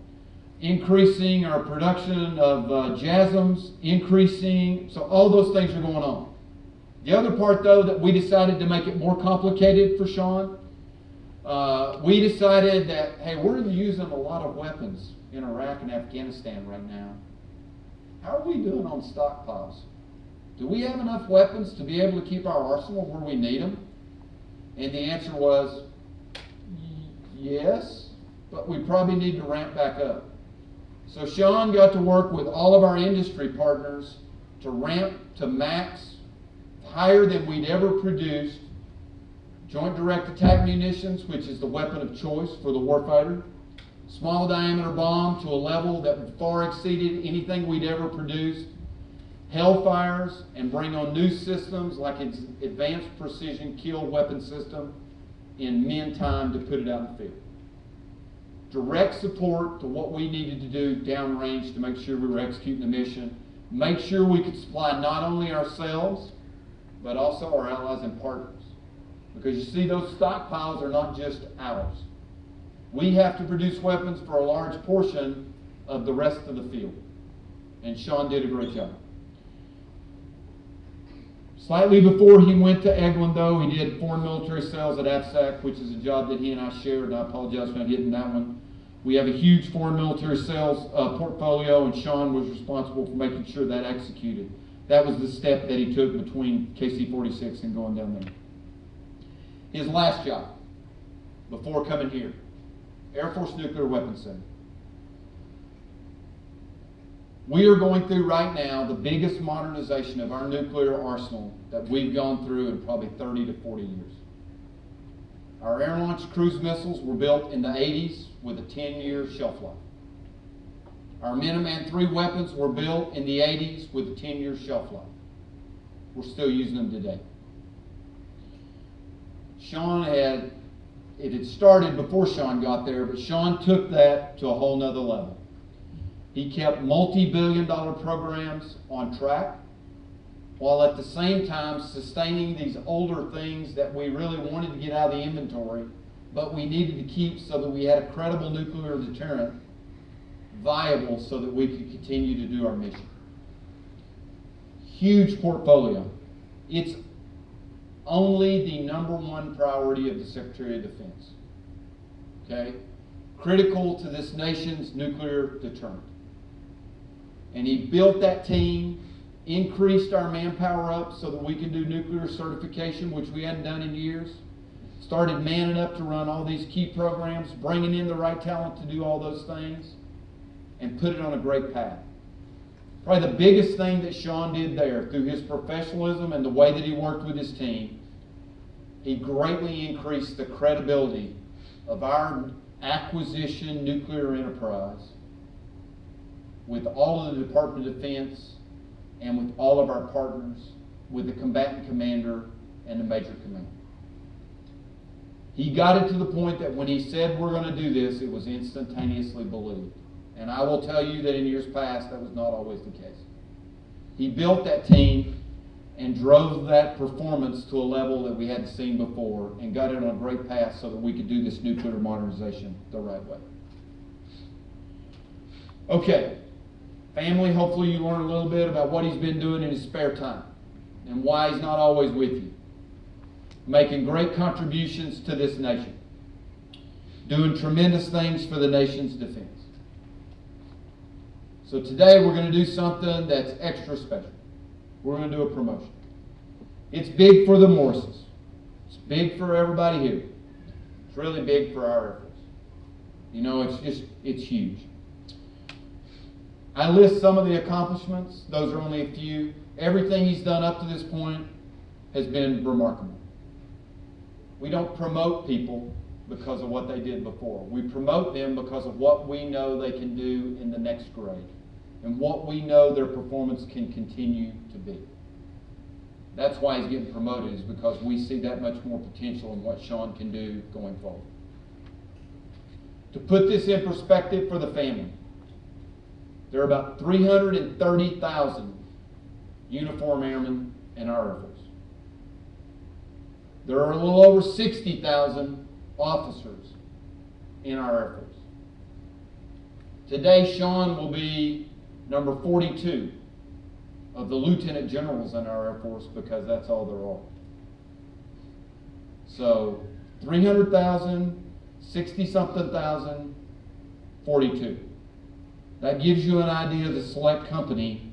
Increasing our production of JASMs, so all those things are going on. The other part, though, that we decided to make it more complicated for Shaun, we decided that, hey, we're using a lot of weapons in Iraq and Afghanistan right now. How are we doing on stockpiles? Do we have enough weapons to be able to keep our arsenal where we need them? And the answer was, yes, but we probably need to ramp back up. So Shaun got to work with all of our industry partners to ramp to max, higher than we'd ever produced, joint direct attack munitions, which is the weapon of choice for the warfighter, small diameter bomb to a level that far exceeded anything we'd ever produced, Hellfires, and bring on new systems like its advanced precision kill weapon system in min time to put it out in the field. Direct support to what we needed to do downrange to make sure we were executing the mission, make sure we could supply not only ourselves, but also our allies and partners. Because you see, those stockpiles are not just ours. We have to produce weapons for a large portion of the rest of the field. And Shaun did a great job. Slightly before he went to Eglin, though, he did foreign military sales at AFSAC, which is a job that he and I shared, and I apologize for not getting that one. We have a huge foreign military sales portfolio, and Shaun was responsible for making sure that executed. That was the step that he took between KC-46 and going down there. His last job, before coming here, Air Force Nuclear Weapons Center. We are going through right now the biggest modernization of our nuclear arsenal that we've gone through in probably 30 to 40 years. Our air-launched cruise missiles were built in the 80s with a 10-year shelf life. Our Minuteman III weapons were built in the 80s with a 10-year shelf life. We're still using them today. It had started before Shaun got there, but Shaun took that to a whole nother level. He kept multi-billion-dollar programs on track, while at the same time sustaining these older things that we really wanted to get out of the inventory, but we needed to keep so that we had a credible nuclear deterrent viable so that we could continue to do our mission. Huge portfolio. It's only the #1 priority of the Secretary of Defense. Okay? Critical to this nation's nuclear deterrent. And he built that team, increased our manpower up so that we can do nuclear certification, which we hadn't done in years. started manning up to run all these key programs, bringing in the right talent to do all those things, and put it on a great path. Probably the biggest thing that Shaun did there, through his professionalism and the way that he worked with his team, he greatly increased the credibility of our acquisition nuclear enterprise with all of the Department of Defense and with all of our partners, with the combatant commander and the major commander. He got it to the point that when he said we're going to do this, it was instantaneously believed. And I will tell you that in years past, that was not always the case. He built that team and drove that performance to a level that we hadn't seen before and got it on a great path so that we could do this nuclear modernization the right way. Okay, family, hopefully you learned a little bit about what he's been doing in his spare time and why he's not always with you. Making great contributions to this nation. Doing tremendous things for the nation's defense. So today we're going to do something that's extra special. We're going to do a promotion. It's big for the Morrises. It's big for everybody here. It's really big for our Air Force. You know, it's huge. I list some of the accomplishments. Those are only a few. Everything he's done up to this point has been remarkable. We don't promote people because of what they did before. We promote them because of what we know they can do in the next grade and what we know their performance can continue to be. That's why he's getting promoted, is because we see that much more potential in what Shaun can do going forward. To put this in perspective for the family, there are about 330,000 uniform airmen in our Air Force. There are a little over 60,000 officers in our Air Force. Today, Shaun will be number 42 of the lieutenant generals in our Air Force, because that's all there are. So 300,000, 60-something thousand, 42. That gives you an idea of the select company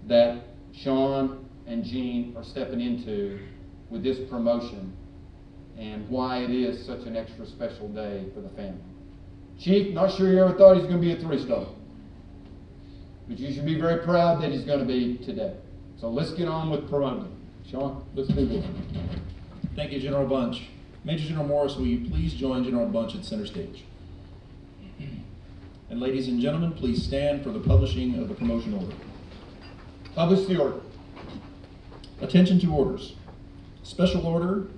that Shaun and Jean are stepping into with this promotion, and why it is such an extra special day for the family. Chief, not sure you ever thought he was going to be a 3-star. But you should be very proud that he's going to be today. So let's get on with promoting him. Shaun, let's do this. Thank you, General Bunch. Major General Morris, will you please join General Bunch at center stage? And ladies and gentlemen, please stand for the publishing of the promotion order. Publish the order. Attention to orders. Special order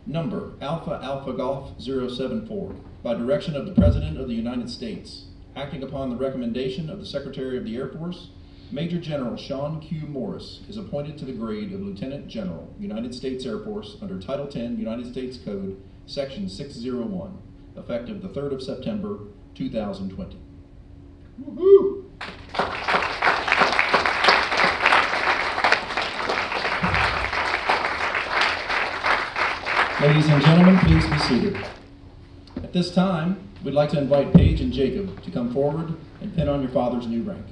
number Alpha Alpha Golf 074, by direction of the President of the United States, acting upon the recommendation of the Secretary of the Air Force, Major General Shaun Q. Morris is appointed to the grade of Lieutenant General, United States Air Force, under Title 10 United States Code, Section 601, effective the 3rd of September, 2020. Woohoo! Ladies and gentlemen, please be seated. At this time, we'd like to invite Paige and Jacob to come forward and pin on your father's new rank.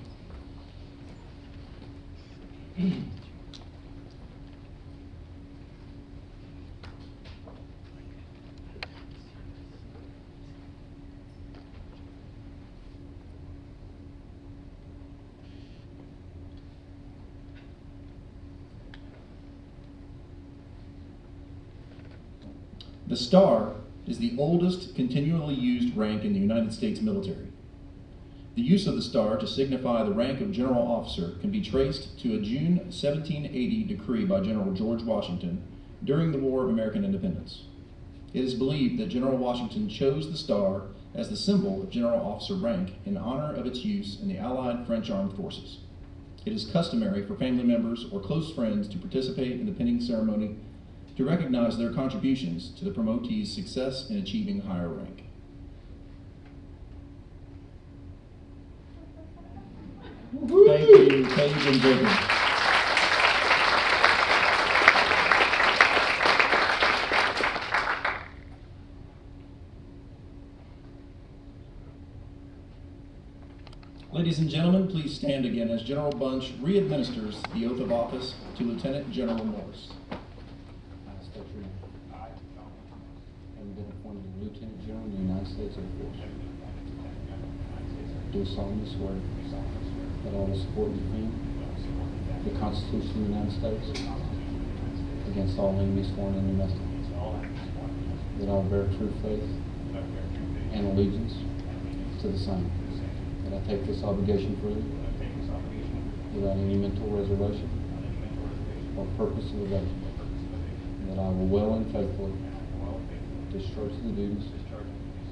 The star is the oldest continually used rank in the United States military. The use of the star to signify the rank of general officer can be traced to a June 1780 decree by General George Washington during the War of American Independence. It is believed that General Washington chose the star as the symbol of general officer rank in honor of its use in the Allied French Armed Forces. It is customary for family members or close friends to participate in the pinning ceremony to recognize their contributions to the promotee's success in achieving higher rank. Thank you, Paige and Jacob. Ladies and gentlemen, please stand again as General Bunch re-administers the oath of office to Lieutenant General Morris. I, Shaun States Air Force. Do solemnly swear that I will support and defend the Constitution of the United States against all enemies, foreign and domestic. That I will bear true faith and allegiance to the same. That I take this obligation freely without any mental reservation or purpose of evasion. That I will well and faithfully discharge the duties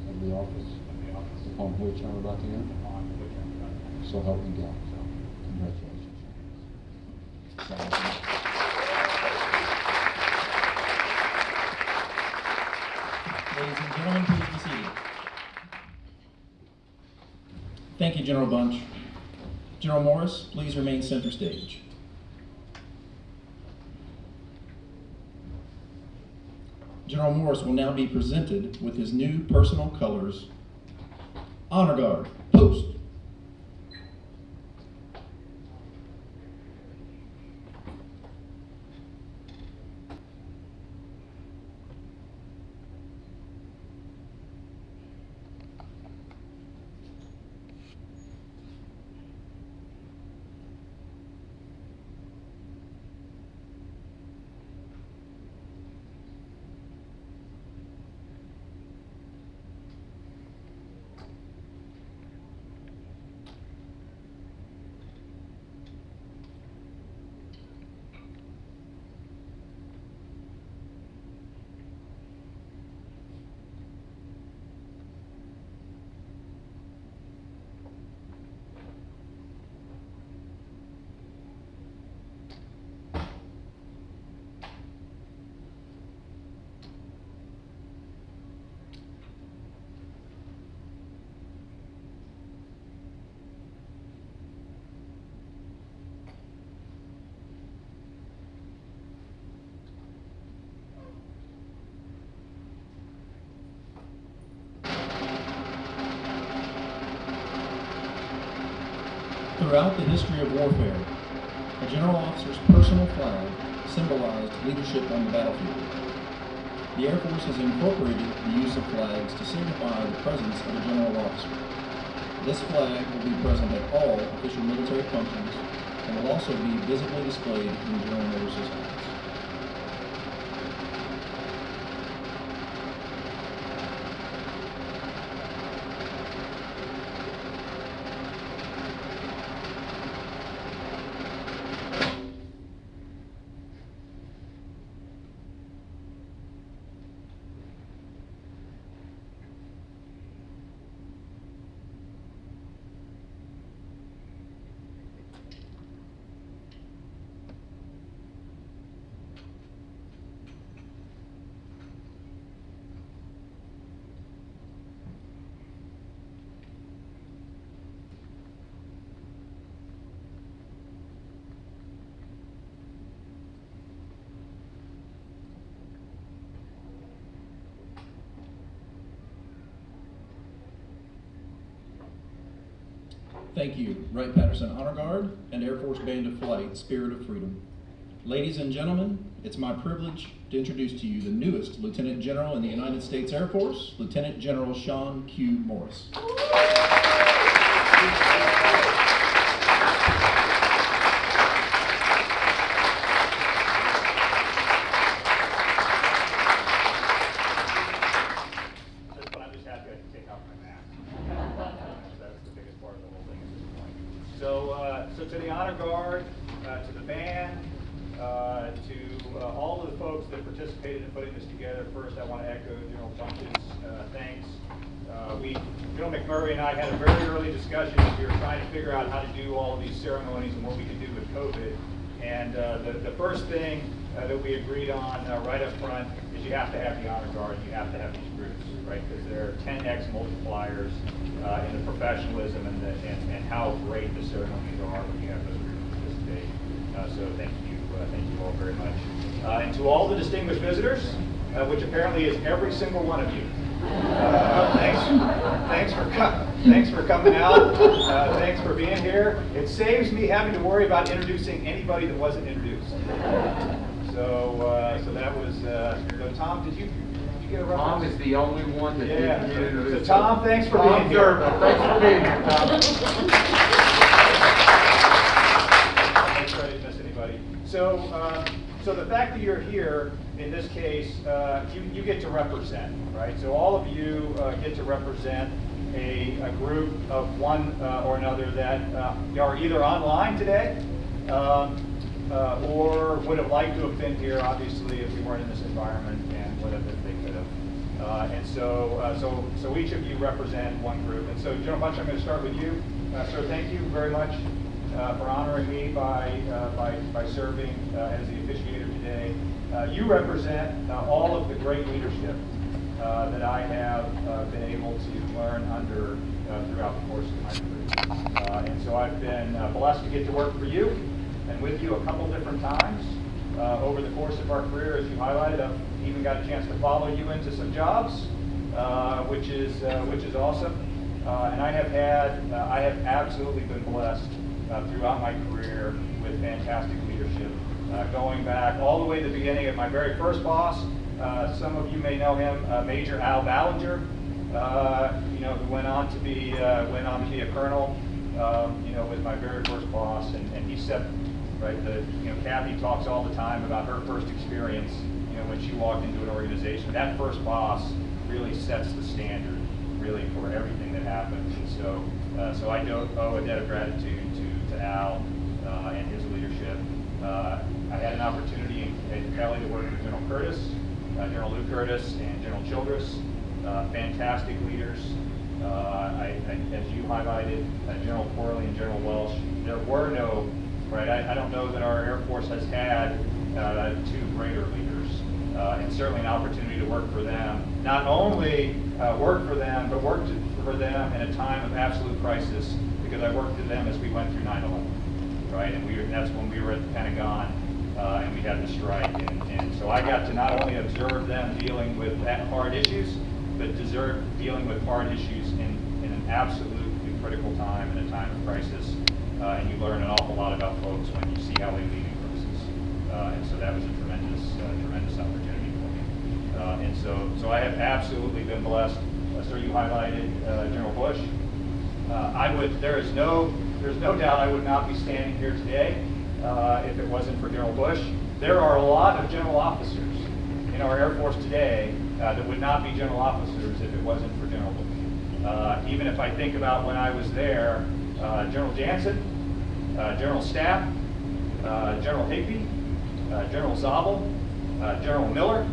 of the office upon which I'm about to enter. So help me God. Congratulations. Ladies and gentlemen, please be seated. Thank you, General Bunch. General Morris, please remain center stage. General Morris will now be presented with his new personal colors. Honor Guard, post. Throughout the history of warfare, a general officer's personal flag symbolized leadership on the battlefield. The Air Force has incorporated the use of flags to signify the presence of a general officer. This flag will be present at all official military functions and will also be visibly displayed in General Morris's house. Thank you, Wright-Patterson Honor Guard and Air Force Band of Flight, Spirit of Freedom. Ladies and gentlemen, it's my privilege to introduce to you the newest Lieutenant General in the United States Air Force, Lieutenant General Shaun Q. Morris. So to the Honor Guard, to the band, to all of the folks that participated in putting this together, first I want to echo General Bunch's thanks. General McMurray and I had a very early discussion as we were trying to figure out how to do all of these ceremonies and what we could do with COVID. And the first thing that we agreed on right up front is you have to have the Honor Guard, you have to have these groups, right? Because there are 10x multipliers in the professionalism and how great the ceremonies are when you have those groups participate. So thank you all very much. And to all the distinguished visitors, which apparently is every single one of you. Thanks for coming out. Thanks for being here. It saves me having to worry about introducing anybody that wasn't introduced. So that was. So Tom, did you get a reference? Tom is the only one that Yeah. didn't get into So this. Tom, thanks for being Tom here. Zerba, thanks for being here, Tom. Make sure I didn't miss anybody. So, so the fact that you're here, in this case, you get to represent, right? So all of you get to represent a group of one or another that are either online today or would have liked to have been here, obviously, if we weren't in this environment, and would have if they could have. And so each of you represent one group. And so, General Bunch, I'm going to start with you. Sir, thank you very much for honoring me by serving as the officiator today. You represent all of the great leadership that I have been able to learn under throughout the course of my career. And so I've been blessed to get to work for you and with you a couple different times over the course of our career. As you highlighted, I've even got a chance to follow you into some jobs, which is awesome. And I have absolutely been blessed throughout my career with fantastic leadership. Going back all the way to the beginning of my very first boss, some of you may know him, Major Al Ballinger, who went on to be a colonel, was my very first boss, and he set, right, Kathy talks all the time about her first experience, when she walked into an organization. That first boss really sets the standard, really, for everything that happens. And so I owe a debt of gratitude to Al and his leadership. I had an opportunity in Kelly to work with General Curtis, General Lou Curtis, and General Childress, fantastic leaders. As you highlighted, General Corley and General Welsh, there were no, right, I don't know that our Air Force has had two greater leaders, and certainly an opportunity to work for them. Not only work for them, but work for them in a time of absolute crisis, because I worked with them as we went through 9/11, right, and that's when we were at the Pentagon, and we had the strike, and so I got to not only observe them dealing with hard issues, but dealing with hard issues in an absolutely critical time, in a time of crisis, and you learn an awful lot about folks when you see how they lead in crisis, and so that was a tremendous opportunity for me, and so I have absolutely been blessed. So you highlighted General Bush. There's no doubt I would not be standing here today if it wasn't for General Bush. There are a lot of general officers in our Air Force today that would not be general officers if it wasn't for General Bush. Even if I think about when I was there, General Jansen, General Stapp, General Higby, General Zabel, General Miller,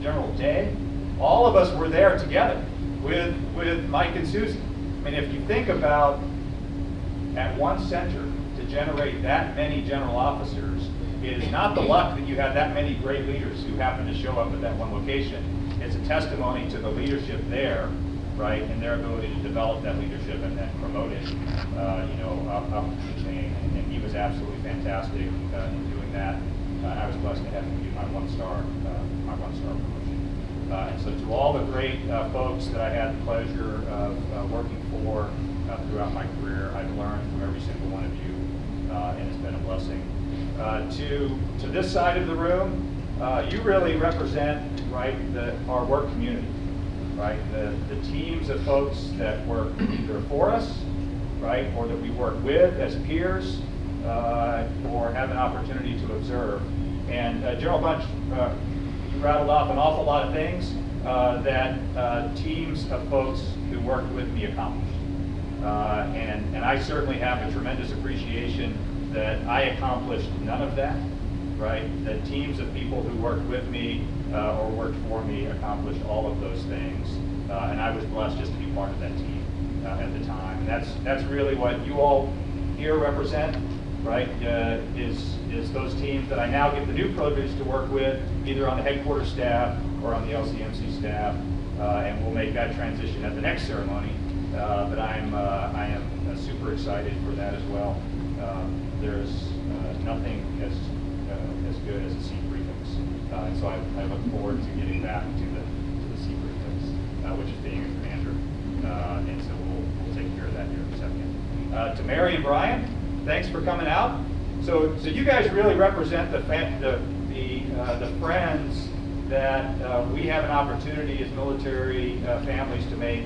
General Day, all of us were there together with Mike and Susie. I mean, if you think about at one center to generate that many general officers, it is not the luck that you have that many great leaders who happen to show up at that one location. It's a testimony to the leadership there, right, and their ability to develop that leadership and then promote it, up the chain. And he was absolutely fantastic in doing that. I was blessed to have him do my one-star promotion. And so to all the great folks that I had the pleasure of working for throughout my career, I've learned from every single one of you, and it's been a blessing. To this side of the room, you really represent, right, our work community, right? The teams of folks that work either for us, right, or that we work with as peers, or have an opportunity to observe. And General Bunch, you rattled off an awful lot of things that teams of folks who worked with me accomplished. And I certainly have a tremendous appreciation that I accomplished none of that, right? The teams of people who worked with me or worked for me accomplished all of those things. And I was blessed just to be part of that team at the time. And that's really what you all here represent, right? Is those teams that I now get the new privilege to work with, either on the headquarters staff or on the LCMC staff, and we'll make that transition at the next ceremony. But I am super excited for that as well. There's nothing as good as a seat prefix, and so I look forward to getting back to the seat prefix, which is being a commander, and so we'll take care of that here in a second. To Mary and Brian, thanks for coming out. So you guys really represent the friends that we have an opportunity as military families to make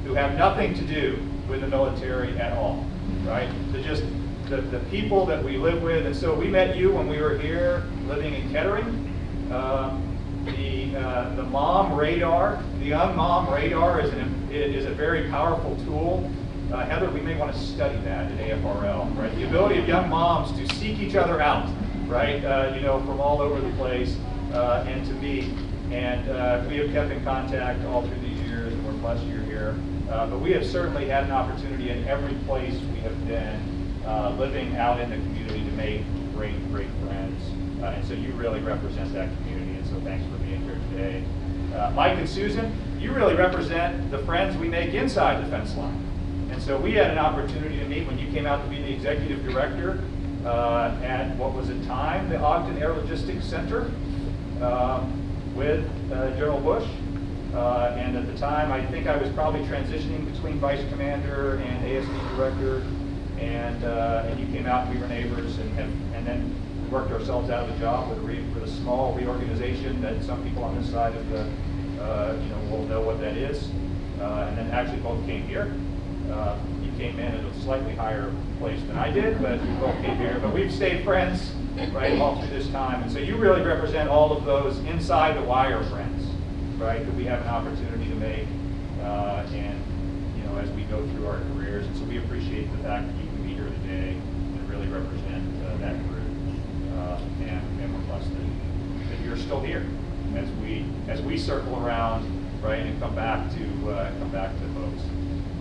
who have nothing to do with the military at all, right? So just the people that we live with. And so we met you when we were here living in Kettering. The mom radar, the young mom radar is a very powerful tool. Heather, we may want to study that at AFRL, right? The ability of young moms to seek each other out, right? From all over the place and to meet. And we have kept in contact all through these years, and we're blessed you're here. But we have certainly had an opportunity in every place we have been living out in the community to make great, great friends. And so you really represent that community, and so thanks for being here today. Mike and Susan, you really represent the friends we make inside the fence line. And so we had an opportunity to meet when you came out to be the executive director at what was at time the Ogden Air Logistics Center with General Bush. And at the time, I think I was probably transitioning between vice commander and ASD director. And you came out and we were neighbors, and then worked ourselves out of a job with a small reorganization that some people on this side of the will know what that is. And then actually both came here. You came in at a slightly higher place than I did, but we both came here. But we've stayed friends, right, all through this time. And so you really represent all of those inside the wire friends, right, that we have an opportunity to make, and as we go through our careers. And so we appreciate the fact that you can be here today and really represent that group. And we're blessed that you're still here as we circle around, right, and come back to folks.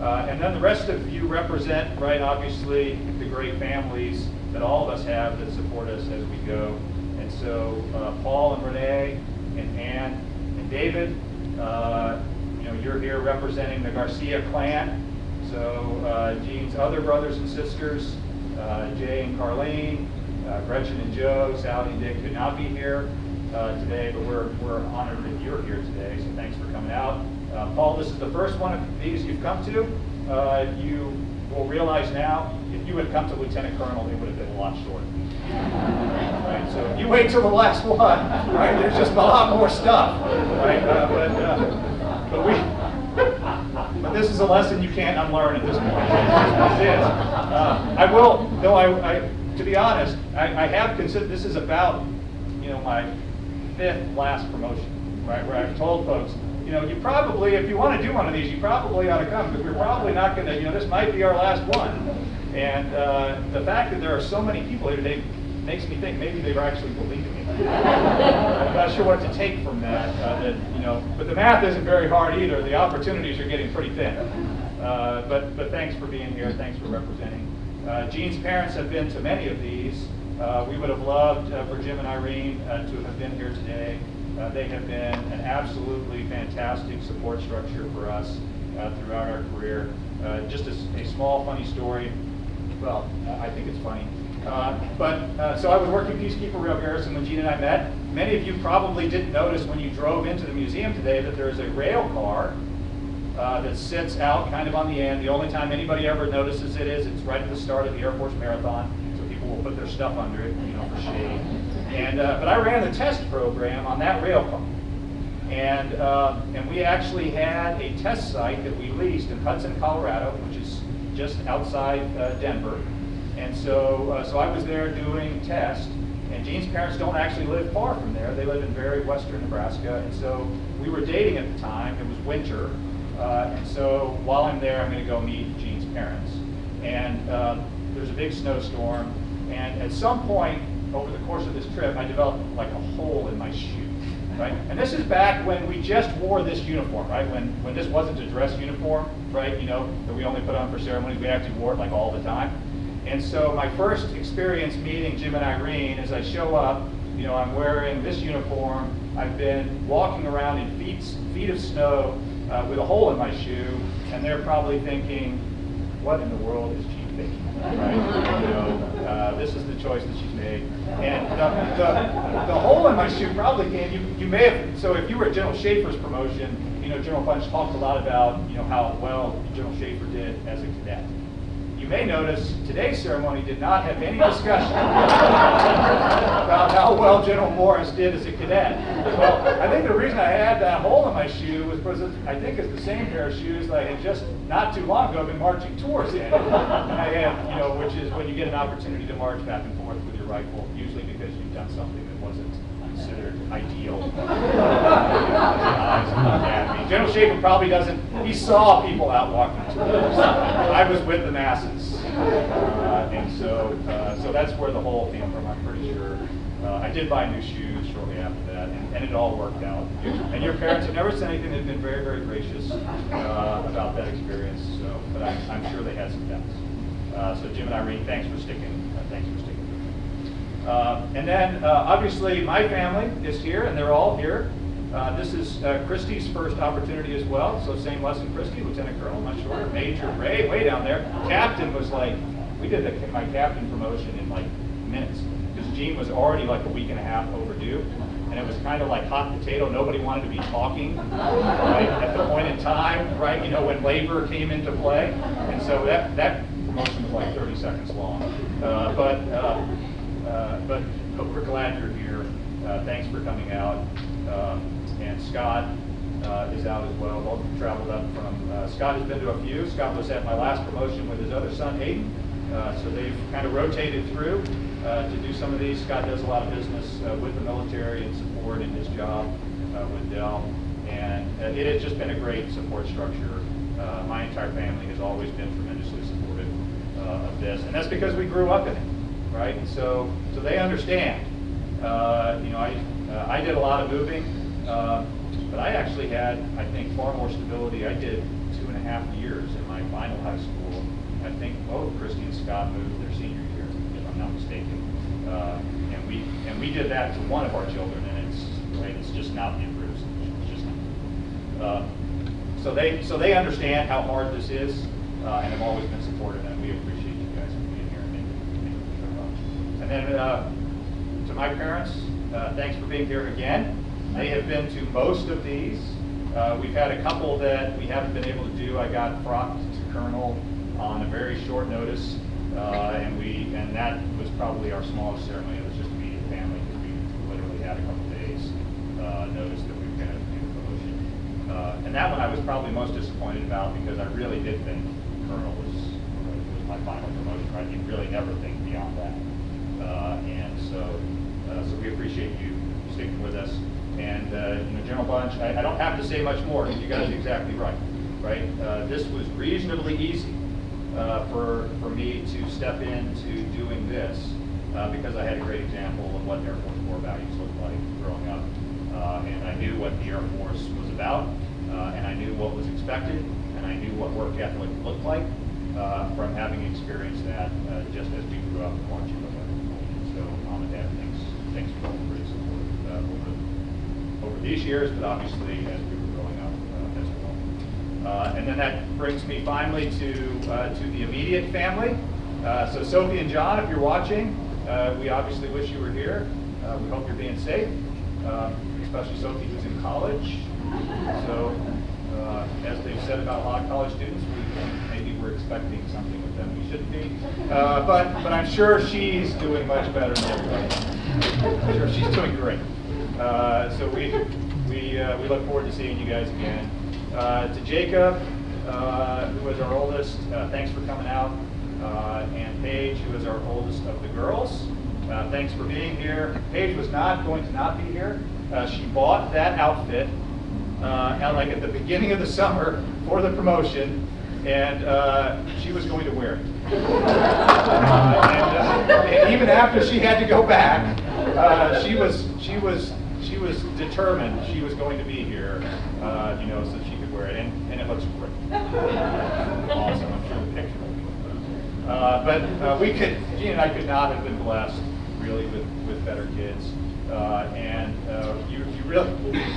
And then the rest of you represent, right, obviously the great families that all of us have that support us as we go. And so Paul and Renee and Ann and David, you're here representing the Garcia clan. So Jean's other brothers and sisters, Jay and Carlene, Gretchen and Joe, Sally and Dick could not be here today, but we're honored that you're here today, so thanks for coming out. Paul, this is the first one of these you've come to. You will realize now, if you had come to Lieutenant Colonel, it would have been a lot shorter. Right, so you wait till the last one, right? There's just a lot more stuff, right? But this is a lesson you can't unlearn at this point. It is. I will, though. To be honest, I have considered this is about, my 5th last promotion, right? Where I've told folks, you probably, if you want to do one of these, you probably ought to come, because we're probably not going to, this might be our last one. And the fact that there are so many people here today makes me think maybe they were actually believing it. I'm not sure what to take from that. But the math isn't very hard either. The opportunities are getting pretty thin. But thanks for being here. Thanks for representing. Jean's parents have been to many of these. We would have loved for Jim and Irene to have been here today. They have been an absolutely fantastic support structure for us throughout our career. Just a small funny story. Well, I think it's funny. So I was working Peacekeeper Rail Garrison when Jean and I met. Many of you probably didn't notice when you drove into the museum today that there's a rail car that sits out kind of on the end. The only time anybody ever notices it is it's right at the start of the Air Force Marathon, so people will put their stuff under it, for shade. And but I ran the test program on that rail car, and we actually had a test site that we leased in Hudson, Colorado, which is just outside Denver. And so I was there doing tests, and Jean's parents don't actually live far from there. They live in very western Nebraska, and so we were dating at the time. It was winter, and so while I'm there, I'm going to go meet Jean's parents. And there's a big snowstorm, and at some point over the course of this trip, I developed like a hole in my shoe, right? And this is back when we just wore this uniform, right? When this wasn't a dress uniform, right? That we only put on for ceremonies. We actually wore it like all the time. And so my first experience meeting Jim and Irene, as I show up, I'm wearing this uniform. I've been walking around in feet of snow with a hole in my shoe, and they're probably thinking, what in the world is Jean thinking? Right? This is the choice that she's made. And the hole in my shoe probably came, you may have, so if you were at General Schaefer's promotion, General Bunch talked a lot about, how well General Schaefer did as a cadet. you may notice today's ceremony did not have any discussion about how well General Morris did as a cadet. Well, I think the reason I had that hole in my shoe was because I think it's the same pair of shoes that I had just not too long ago been marching tours in. And I had, which is when you get an opportunity to march back and forth with your rifle, usually because you've done something that wasn't considered ideal. General Schaefer probably doesn't, he saw people out walking tours. I was with the masses. And so that's where the hole came from, I'm pretty sure. I did buy new shoes shortly after that, and it all worked out. And your parents have never said anything. They've been very, very gracious about that experience. So, but I'm sure they had some doubts. So Jim and Irene, thanks for sticking with me. And then obviously my family is here, and they're all here. This is Christy's first opportunity as well. So same lesson, Christy, Lieutenant Colonel, much shorter. Major Ray, way down there. Captain was like, we did my captain promotion in like minutes, because Gene was already like a week and a half overdue. And it was kind of like hot potato. Nobody wanted to be talking right, at the point in time, right? When labor came into play. And so that promotion was like 30 seconds long. But we're glad you're here. Thanks for coming out. And Scott is out as well. Both traveled up from, Scott has been to a few. Scott was at my last promotion with his other son, Hayden. So they've kind of rotated through to do some of these. Scott does a lot of business with the military and support in his job with Dell. And it has just been a great support structure. My entire family has always been tremendously supportive of this. And that's because we grew up in it, right? And so they understand. I did a lot of moving, but I actually had, I think, far more stability. I did 2.5 years in my final high school. I think both Christy and Scott moved their senior year, if I'm not mistaken. And we did that to one of our children, and it's just not the approved solution. It's just not. So they understand how hard this is, and have always been supportive, and we appreciate you guys for being here and making the trip up. And then to my parents, thanks for being here again. They have been to most of these. We've had a couple that we haven't been able to do. I got frocked to Colonel on a very short notice, and that was probably our smallest ceremony. It was just immediate family, because we literally had a couple days notice that we were going to do the promotion. And that one I was probably most disappointed about, because I really did think Colonel was my final promotion. Right? You really never think beyond that. And so we appreciate you sticking with us. And General Bunch, I don't have to say much more, because you guys are exactly right. This was reasonably easy for me to step into doing this, because I had a great example of what Air Force core values looked like growing up. And I knew what the Air Force was about, and I knew what was expected, and I knew what work ethic looked like from having experienced that just as we grew up watching the weather. So Mom and Dad, thanks for all the great support over these years, but obviously as we were growing up as well. And then that brings me finally to the immediate family. So Sophie and John, if you're watching, we obviously wish you were here. We hope you're being safe, especially Sophie, who's in college. So as they've said about a lot of college students, maybe we're expecting something with them we shouldn't be. But I'm sure she's doing much better than everybody. I'm sure she's doing great. So we look forward to seeing you guys again. To Jacob, who is our oldest, thanks for coming out. And Paige, who is our oldest of the girls, thanks for being here. Paige was not going to not be here. She bought that outfit like at the beginning of the summer for the promotion, and she was going to wear it. And even after she had to go back, she was determined she was going to be here, so she could wear it, and it looks great. Awesome. I'm sure the picture will be but Gene and I could not have been blessed really with better kids.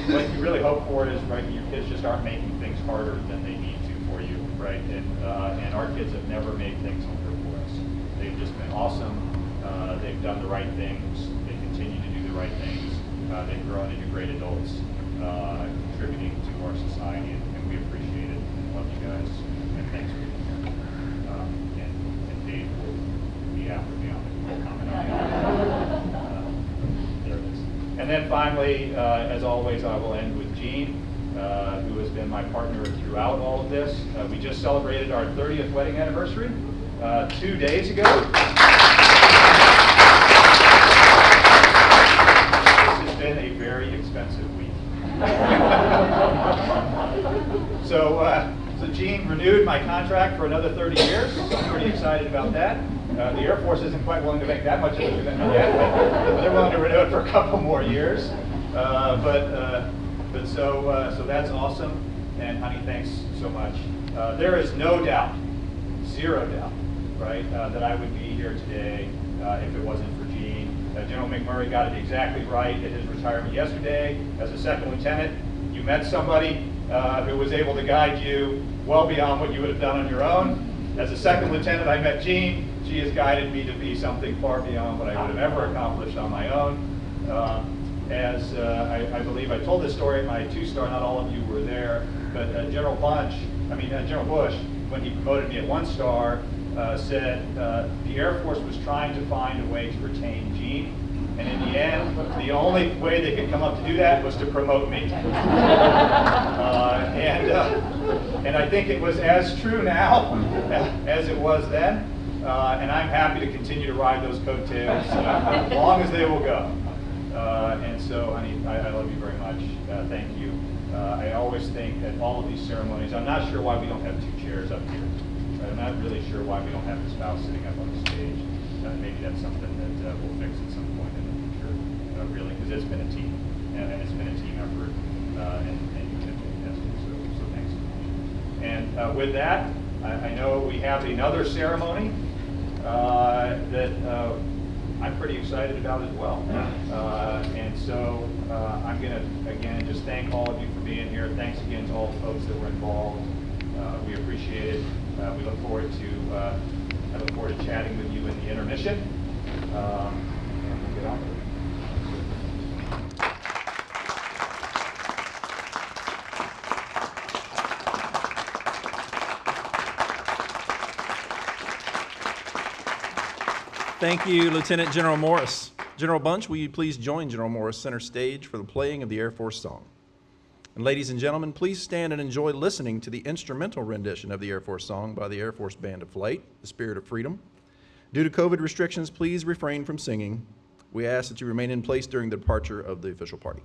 What you really hope for is, right, your kids just aren't making things harder than they need to for you, right? And our kids have never made things harder for us. They've just been awesome. They've done the right things. They continue to do the right things. They've grown into great adults, contributing to our society, and we appreciate it. Love you guys, and thanks for being here. And after me on it. We'll comment on it. There it is. And then finally, as always, I will end with Gene, who has been my partner throughout all of this. We just celebrated our 30th wedding anniversary 2 days ago. This has been a very expensive week. So Gene renewed my contract for another 30 years, so I'm pretty excited about that. The Air Force isn't quite willing to make that much of a commitment yet, but they're willing to renew it for a couple more years. So that's awesome, and honey, thanks so much. There is no doubt, zero doubt, right, that I would be here today if it wasn't for Gene. General McMurray got it exactly right at his retirement yesterday. As a second lieutenant, you met somebody who was able to guide you well beyond what you would have done on your own. As a second lieutenant, I met Jean. She has guided me to be something far beyond what I would have ever accomplished on my own. I believe I told this story at my 2-star, not all of you were there, but General Bush, when he promoted me at 1-star, said the Air Force was trying to find a way to retain Gene, and in the end, the only way they could come up to do that was to promote me. And I think it was as true now as it was then, and I'm happy to continue to ride those coattails as long as they will go. And so, honey, I love you very much. Thank you. I always think at all of these ceremonies, I'm not sure why we don't have 2 chairs up here. I'm not really sure why we don't have the spouse sitting up on the stage. Maybe that's something that we'll fix at some point in the future, really, because it's been a team, and it's been a team effort, and you've been fantastic, so thanks so much. And with that, I know we have another ceremony that I'm pretty excited about as well. And so I'm going to, again, just thank all of you for being here. Thanks again to all the folks that were involved. We appreciate it. We look forward to I look forward to chatting with you in the intermission. And we'll get on with it. Thank you, Lieutenant General Morris. General Bunch, will you please join General Morris center stage for the playing of the Air Force song? And ladies and gentlemen, please stand and enjoy listening to the instrumental rendition of the Air Force song by the Air Force Band of Flight, The Spirit of Freedom. Due to COVID restrictions, please refrain from singing. We ask that you remain in place during the departure of the official party.